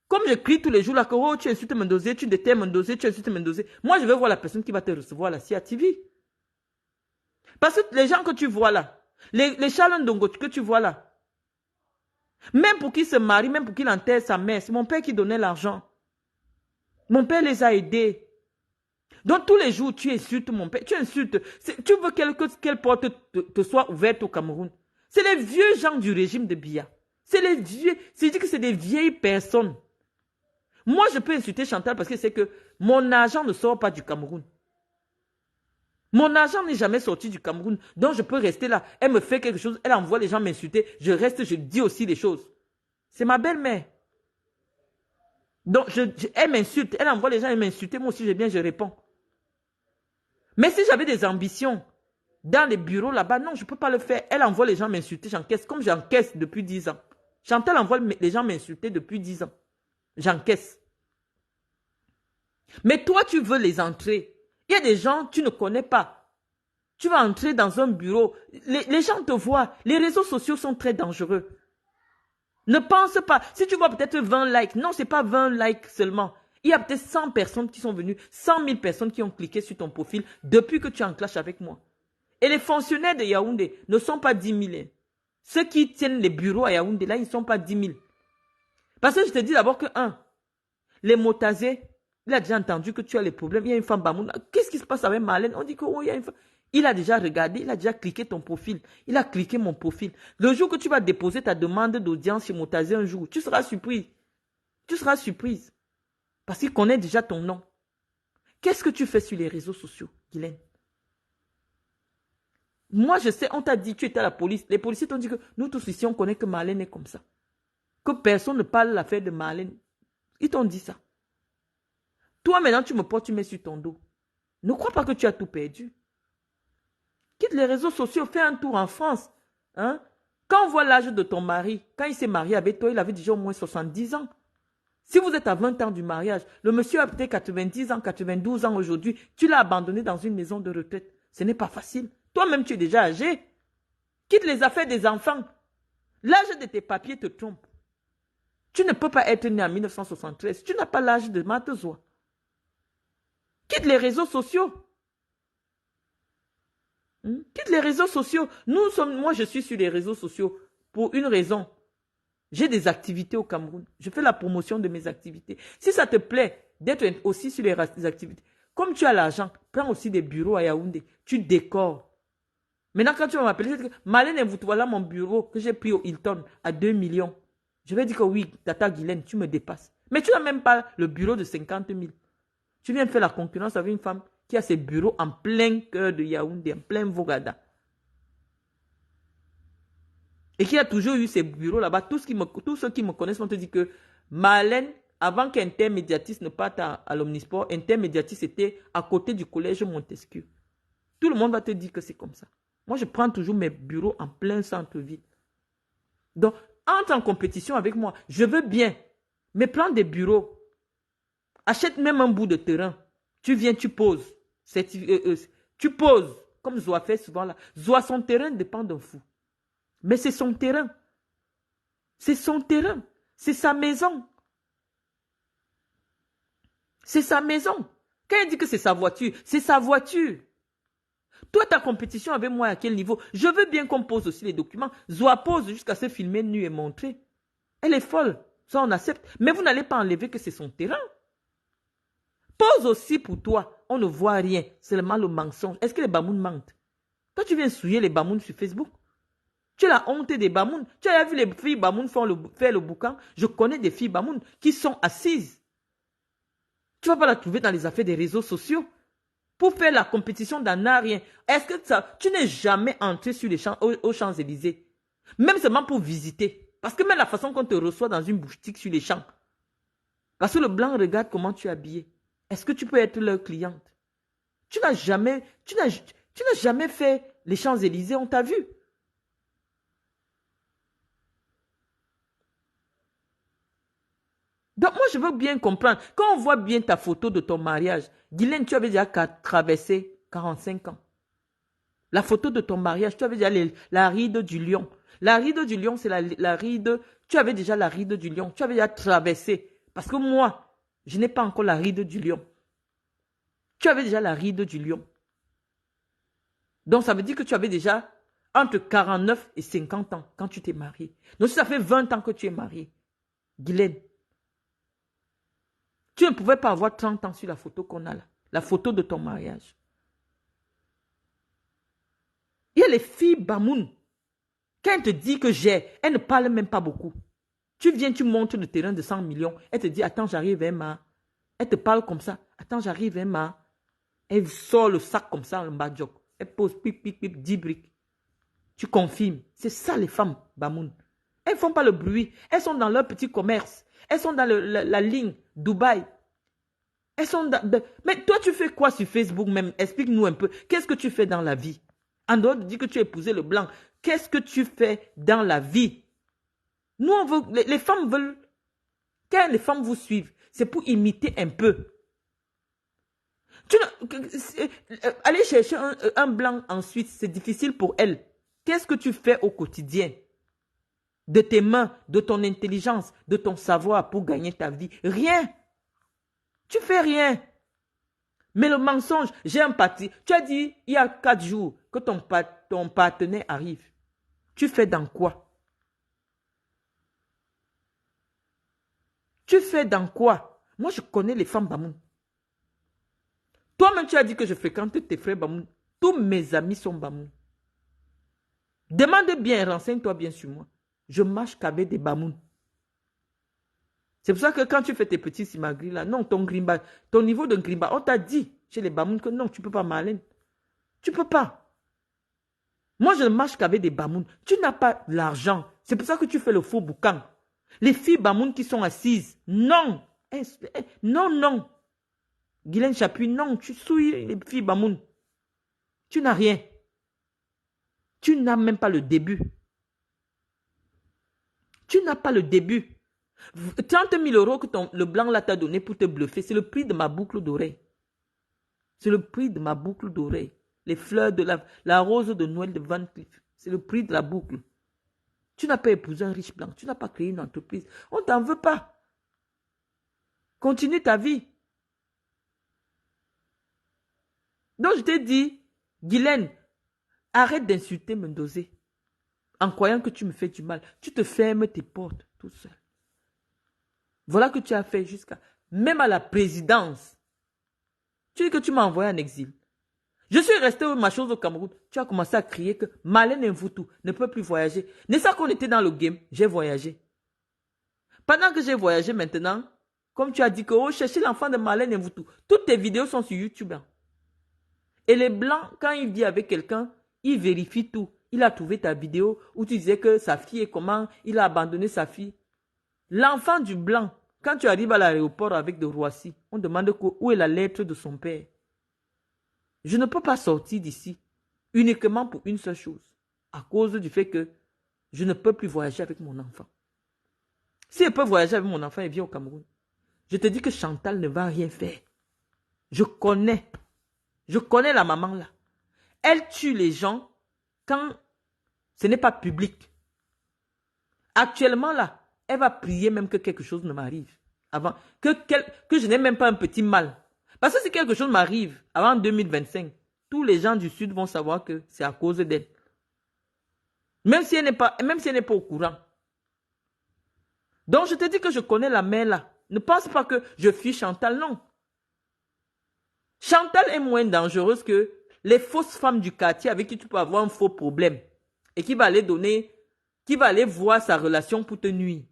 Comme j'écris tous les jours là que oh, tu insultes Mendoza, tu déterres Mendoza, tu insultes Mendoza. Moi, je vais voir la personne qui va te recevoir à la CIATV. Parce que les gens que tu vois là, les Charles Ndongo que tu vois là, même pour qu'il se marie, même pour qu'il enterre sa mère, c'est mon père qui donnait l'argent. Mon père les a aidés. Donc tous les jours, tu insultes mon père. Tu insultes. Tu veux quelle porte te soit ouverte au Cameroun. C'est les vieux gens du régime de Biya. C'est les vieux. C'est-à-dire que c'est des vieilles personnes. Moi, je peux insulter Chantal parce que c'est que mon argent ne sort pas du Cameroun. Mon argent n'est jamais sorti du Cameroun. Donc je peux rester là. Elle me fait quelque chose. Elle envoie les gens m'insulter. Je reste, je dis aussi les choses. C'est ma belle-mère. Donc elle m'insulte. Elle envoie les gens m'insulter. Moi aussi, je réponds. Mais si j'avais des ambitions dans les bureaux là-bas, non, je ne peux pas le faire. Elle envoie les gens m'insulter. J'encaisse comme j'encaisse depuis 10 ans. Chantal envoie les gens m'insulter depuis 10 ans. J'encaisse. Mais toi, tu veux les entrer. Il y a des gens que tu ne connais pas. Tu vas entrer dans un bureau. Les gens te voient. Les réseaux sociaux sont très dangereux. Ne pense pas. Si tu vois peut-être 20 likes. Non, ce n'est pas 20 likes seulement. Il y a peut-être 100 personnes qui sont venues. 100 000 personnes qui ont cliqué sur ton profil depuis que tu es en clash avec moi. Et les fonctionnaires de Yaoundé ne sont pas 10 000. Ceux qui tiennent les bureaux à Yaoundé, là, ils ne sont pas 10 000. Parce que je te dis d'abord que, les Motazé, il a déjà entendu que tu as les problèmes. Il y a une femme Bamouna. Qu'est-ce qui se passe avec Marlène? On dit que, oh, il y a une femme. Il a déjà regardé, il a déjà cliqué ton profil. Il a cliqué mon profil. Le jour que tu vas déposer ta demande d'audience chez Motazé un jour, tu seras surprise. Tu seras surprise. Parce qu'il connaît déjà ton nom. Qu'est-ce que tu fais sur les réseaux sociaux, Guylaine? Moi, je sais, on t'a dit, tu étais à la police. Les policiers t'ont dit que nous tous ici, on connaît que Marlène est comme ça. Que personne ne parle de l'affaire de Marlène. Ils t'ont dit ça. Toi, maintenant, tu me portes, tu mets sur ton dos. Ne crois pas que tu as tout perdu. Quitte les réseaux sociaux, fais un tour en France. Hein? Quand on voit l'âge de ton mari, quand il s'est marié avec toi, il avait déjà au moins 70 ans. Si vous êtes à 20 ans du mariage, le monsieur a peut-être 90 ans, 92 ans aujourd'hui, tu l'as abandonné dans une maison de retraite. Ce n'est pas facile. Toi-même, tu es déjà âgé. Quitte les affaires des enfants. L'âge de tes papiers te trompe. Tu ne peux pas être né en 1973. Tu n'as pas l'âge de Matezoa. Quitte les réseaux sociaux. Quitte les réseaux sociaux. Moi, je suis sur les réseaux sociaux pour une raison. J'ai des activités au Cameroun. Je fais la promotion de mes activités. Si ça te plaît d'être aussi sur les activités, comme tu as l'argent, prends aussi des bureaux à Yaoundé. Tu décores. Maintenant, quand tu vas m'appeler, Malène, voilà mon bureau que j'ai pris au Hilton à 2 millions. Je vais dire que oui, Tata Guylaine, tu me dépasses. Mais tu n'as même pas le bureau de 50 000. Tu viens faire la concurrence avec une femme qui a ses bureaux en plein cœur de Yaoundé, en plein Vogada. Et qui a toujours eu ses bureaux là-bas. Tous ceux qui me connaissent vont te dire que Marlène, avant qu'Intermédiatis ne parte à l'Omnisport, Intermédiatis était à côté du collège Montesquieu. Tout le monde va te dire que c'est comme ça. Moi, je prends toujours mes bureaux en plein centre-ville. Donc, entre en compétition avec moi. Je veux bien. Mais prends des bureaux. Achète même un bout de terrain. Tu viens, tu poses. Tu poses. Comme Zoa fait souvent là. Zoa, son terrain dépend d'un fou. Mais c'est son terrain. C'est son terrain. C'est sa maison. C'est sa maison. Quand elle dit que c'est sa voiture, c'est sa voiture. Toi, ta compétition avec moi, à quel niveau? Je veux bien qu'on pose aussi les documents. Zoa pose jusqu'à se filmer nu et montrer. Elle est folle. Ça, on accepte. Mais vous n'allez pas enlever que c'est son terrain. Pose aussi pour toi. On ne voit rien. Seulement le mensonge. Est-ce que les Bamouns mentent? Toi, tu viens souiller les Bamouns sur Facebook. Tu as la honte des Bamouns. Tu as vu les filles Bamouns faire le boucan. Je connais des filles Bamouns qui sont assises. Tu ne vas pas la trouver dans les affaires des réseaux sociaux. Pour faire la compétition dans rien. Est-ce que tu n'es jamais entré sur les champs, aux Champs-Élysées? Même seulement pour visiter. Parce que même la façon qu'on te reçoit dans une boutique sur les champs. Parce que le blanc regarde comment tu es habillé. Est-ce que tu peux être leur cliente? Tu n'as jamais fait les Champs-Élysées, on t'a vu. Donc moi, je veux bien comprendre. Quand on voit bien ta photo de ton mariage, Guylaine, tu avais déjà traversé 45 ans. La photo de ton mariage, tu avais déjà la ride du lion. La ride du lion, c'est la ride. Tu avais déjà la ride du lion. Tu avais déjà traversé. Parce que moi, je n'ai pas encore la ride du lion. Tu avais déjà la ride du lion. Donc ça veut dire que tu avais déjà entre 49 et 50 ans quand tu t'es marié. Donc si ça fait 20 ans que tu es marié, Guylaine, tu ne pouvais pas avoir 30 ans sur la photo qu'on a là. La photo de ton mariage. Il y a les filles Bamoun. Quand elle te dit que elle ne parle même pas beaucoup. Tu viens, tu montes le terrain de 100 millions. Elle te dit, attends, j'arrive, Emma. Elle te parle comme ça. Attends, j'arrive, Emma. Elle sort le sac comme ça, un badjok. Elle pose pip, pip, pip, 10 briques. Tu confirmes. C'est ça les femmes Bamoun. Elles ne font pas le bruit. Elles sont dans leur petit commerce. Elles sont dans la ligne Dubaï. Elles sont dans... Mais toi, tu fais quoi sur Facebook même? Explique-nous un peu. Qu'est-ce que tu fais dans la vie? En dehors de dire que tu as épousé le blanc, qu'est-ce que tu fais dans la vie? Nous, on veut... Les femmes veulent... Quand les femmes vous suivent, c'est pour imiter un peu. Aller chercher un blanc ensuite, c'est difficile pour elles. Qu'est-ce que tu fais au quotidien? De tes mains, de ton intelligence, de ton savoir pour gagner ta vie. Rien. Tu fais rien. Mais le mensonge, j'ai un parti. Tu as dit, il y a 4 jours que ton partenaire arrive. Tu fais dans quoi? Tu fais dans quoi? Moi, je connais les femmes Bamoun. Toi-même, tu as dit que je fréquente tes frères Bamoun. Tous mes amis sont Bamoun. Demande bien, renseigne-toi bien sur moi. Je marche qu'avec des Bamoun. C'est pour ça que quand tu fais tes petits simagris là, non, ton niveau de grimba, on t'a dit chez les Bamoun que non, tu ne peux pas, Marlène. Tu ne peux pas. Moi, je ne marche qu'avec des Bamoun. Tu n'as pas l'argent. C'est pour ça que tu fais le faux boucan. Les filles Bamoun qui sont assises, non. Non, non. Guylaine Chapuis, non, tu souilles les filles Bamoun. Tu n'as rien. Tu n'as même pas le début. Tu n'as pas le début. 30 000 euros que le blanc là t'a donné pour te bluffer, c'est le prix de ma boucle d'oreille. C'est le prix de ma boucle d'oreille. Les fleurs de la rose de Noël de Van Cleef. C'est le prix de la boucle. Tu n'as pas épousé un riche blanc. Tu n'as pas créé une entreprise. On ne t'en veut pas. Continue ta vie. Donc je t'ai dit, Guylaine, arrête d'insulter Mendozé en croyant que tu me fais du mal. Tu te fermes tes portes tout seul. Voilà que tu as fait jusqu'à... Même à la présidence. Tu dis que tu m'as envoyé en exil. Je suis resté ma chose au Cameroun. Tu as commencé à crier que Marlène Mvutu ne peut plus voyager. N'est-ce pas qu'on était dans le game? J'ai voyagé. Pendant que j'ai voyagé maintenant, comme tu as dit que oh, cherchez l'enfant de Marlène Mvutu. Toutes tes vidéos sont sur YouTube. Hein. Et les blancs, quand il vit avec quelqu'un, il vérifie tout. Il a trouvé ta vidéo où tu disais que sa fille est comment, il a abandonné sa fille. L'enfant du blanc, quand tu arrives à l'aéroport avec de Roissy, on demande où est la lettre de son père. Je ne peux pas sortir d'ici uniquement pour une seule chose, à cause du fait que je ne peux plus voyager avec mon enfant. Si elle peut voyager avec mon enfant, elle vient au Cameroun. Je te dis que Chantal ne va rien faire. Je connais la maman là. Elle tue les gens quand ce n'est pas public. Actuellement là, elle va prier même que quelque chose ne m'arrive. Avant que je n'ai même pas un petit mal. Parce que si quelque chose m'arrive avant 2025, tous les gens du Sud vont savoir que c'est à cause d'elle. Même si elle n'est pas au courant. Donc je te dis que je connais la mère là. Ne pense pas que je fuis Chantal, non. Chantal est moins dangereuse que les fausses femmes du quartier avec qui tu peux avoir un faux problème. Et qui va aller voir sa relation pour te nuire.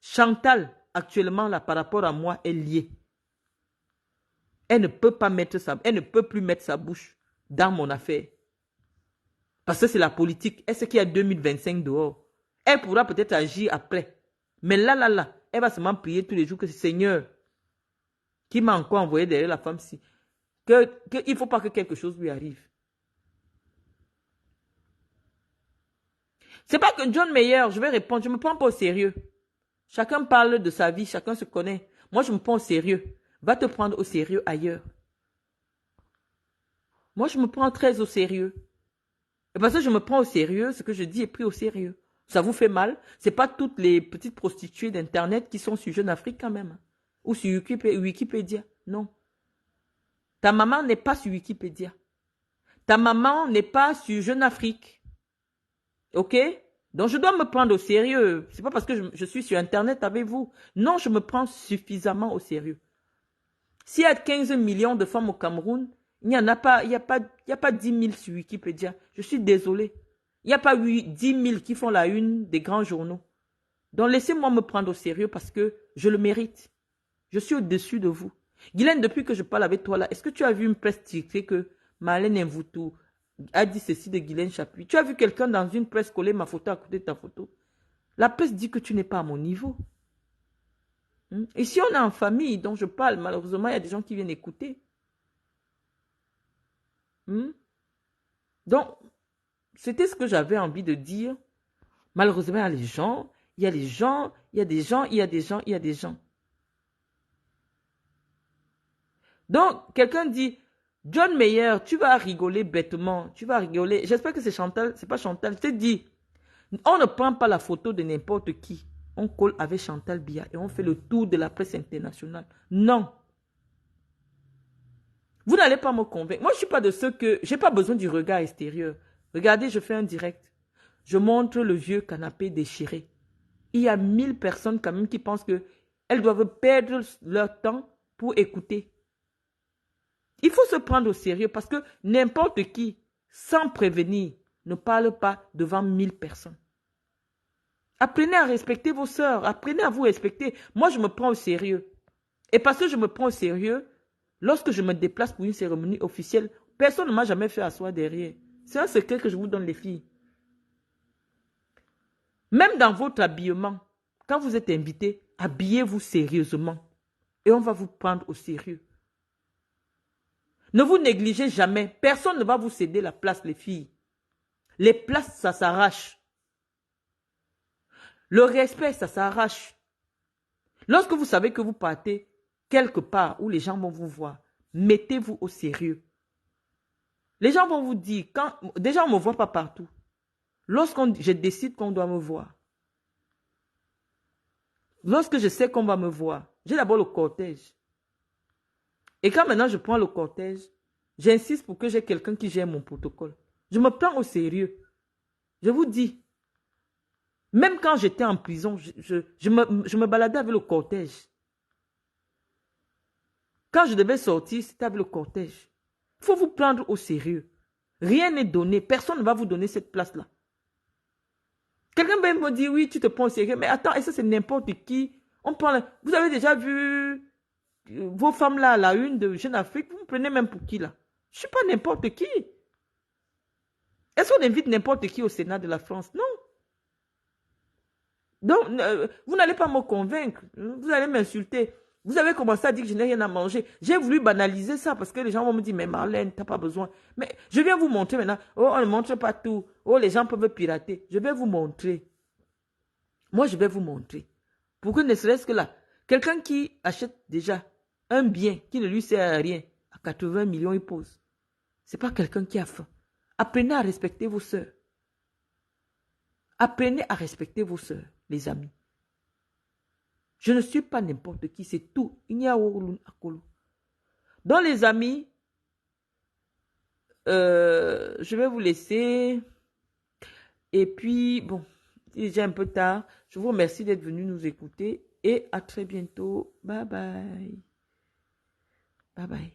Chantal, actuellement là, par rapport à moi, est liée. Elle ne peut plus mettre sa bouche dans mon affaire. Parce que c'est la politique. Elle sait qu'il y a 2025 dehors. Elle pourra peut-être agir après. Mais là, elle va seulement prier tous les jours que c'est Seigneur qui m'a encore envoyé derrière la femme-ci. Qu'il ne faut pas que quelque chose lui arrive. C'est pas que John Mayer, je vais répondre, je ne me prends pas au sérieux. Chacun parle de sa vie, chacun se connaît. Moi, je me prends au sérieux. Va te prendre au sérieux ailleurs. Moi, je me prends très au sérieux. Et parce que je me prends au sérieux, ce que je dis est pris au sérieux. Ça vous fait mal? Ce n'est pas toutes les petites prostituées d'Internet qui sont sur Jeune Afrique quand même. Hein. Ou sur Wikipédia. Non. Ta maman n'est pas sur Wikipédia. Ta maman n'est pas sur Jeune Afrique. Ok? Donc je dois me prendre au sérieux. Ce n'est pas parce que je suis sur Internet avec vous. Non, je me prends suffisamment au sérieux. S'il y a 15 millions de femmes au Cameroun, il n'y a pas 10 000 sur Wikipédia. Je suis désolé. Il n'y a pas 10 000 qui font la une des grands journaux. Donc laissez-moi me prendre au sérieux parce que je le mérite. Je suis au-dessus de vous. Guylaine, depuis que je parle avec toi là, est-ce que tu as vu une presse titrée que Marlène Mvutu a dit ceci de Guylaine Chapuis? Tu as vu quelqu'un dans une presse coller ma photo à côté de ta photo? La presse dit que tu n'es pas à mon niveau. Ici, on est en famille, dont je parle. Malheureusement, il y a des gens qui viennent écouter. Donc, c'était ce que j'avais envie de dire. Malheureusement, il y a des gens. Donc, quelqu'un dit, John Mayer, tu vas rigoler bêtement. Tu vas rigoler. J'espère que c'est Chantal. C'est pas Chantal. Je te dis, on ne prend pas la photo de n'importe qui. On colle avec Chantal Biya et on fait le tour de la presse internationale. Non. Vous n'allez pas me convaincre. Moi, je ne suis pas de ceux que... Je n'ai pas besoin du regard extérieur. Regardez, je fais un direct. Je montre le vieux canapé déchiré. Il y a 1000 personnes quand même qui pensent qu'elles doivent perdre leur temps pour écouter. Il faut se prendre au sérieux parce que n'importe qui, sans prévenir, ne parle pas devant 1000 personnes. Apprenez à respecter vos sœurs. Apprenez à vous respecter. Moi, je me prends au sérieux. Et parce que je me prends au sérieux, lorsque je me déplace pour une cérémonie officielle, personne ne m'a jamais fait asseoir derrière. C'est un secret que je vous donne, les filles. Même dans votre habillement, quand vous êtes invité, habillez-vous sérieusement. Et on va vous prendre au sérieux. Ne vous négligez jamais. Personne ne va vous céder la place, les filles. Les places, ça s'arrache. Le respect, ça s'arrache. Lorsque vous savez que vous partez quelque part où les gens vont vous voir, mettez-vous au sérieux. Les gens vont vous dire, déjà on ne me voit pas partout. Je décide qu'on doit me voir, lorsque je sais qu'on va me voir, j'ai d'abord le cortège. Et quand maintenant je prends le cortège, j'insiste pour que j'ai quelqu'un qui gère mon protocole. Je me prends au sérieux. Je vous dis, même quand j'étais en prison, je me baladais avec le cortège. Quand je devais sortir, c'était avec le cortège. Il faut vous prendre au sérieux. Rien n'est donné. Personne ne va vous donner cette place-là. Quelqu'un va me dire, oui, tu te prends au sérieux. Mais attends, et ça, c'est n'importe qui. Vous avez déjà vu vos femmes là, à la une de Jeune Afrique, vous me prenez même pour qui là? Je ne suis pas n'importe qui. Est-ce qu'on invite n'importe qui au Sénat de la France? Non. Donc, vous n'allez pas me convaincre. Vous allez m'insulter. Vous avez commencé à dire que je n'ai rien à manger. J'ai voulu banaliser ça parce que les gens vont me dire, mais Marlène, tu n'as pas besoin. Mais je viens vous montrer maintenant. Oh, on ne montre pas tout. Oh, les gens peuvent pirater. Je vais vous montrer. Moi, je vais vous montrer. Pour que ne serait-ce que là, quelqu'un qui achète déjà un bien qui ne lui sert à rien, à 80 millions, il pose. Ce n'est pas quelqu'un qui a faim. Apprenez à respecter vos sœurs. Apprenez à respecter vos sœurs, les amis. Je ne suis pas n'importe qui, c'est tout. Il n'y a aucun akolo. Donc les amis, je vais vous laisser. Et puis, bon, il est déjà un peu tard. Je vous remercie d'être venu nous écouter et à très bientôt. Bye bye. Bye bye.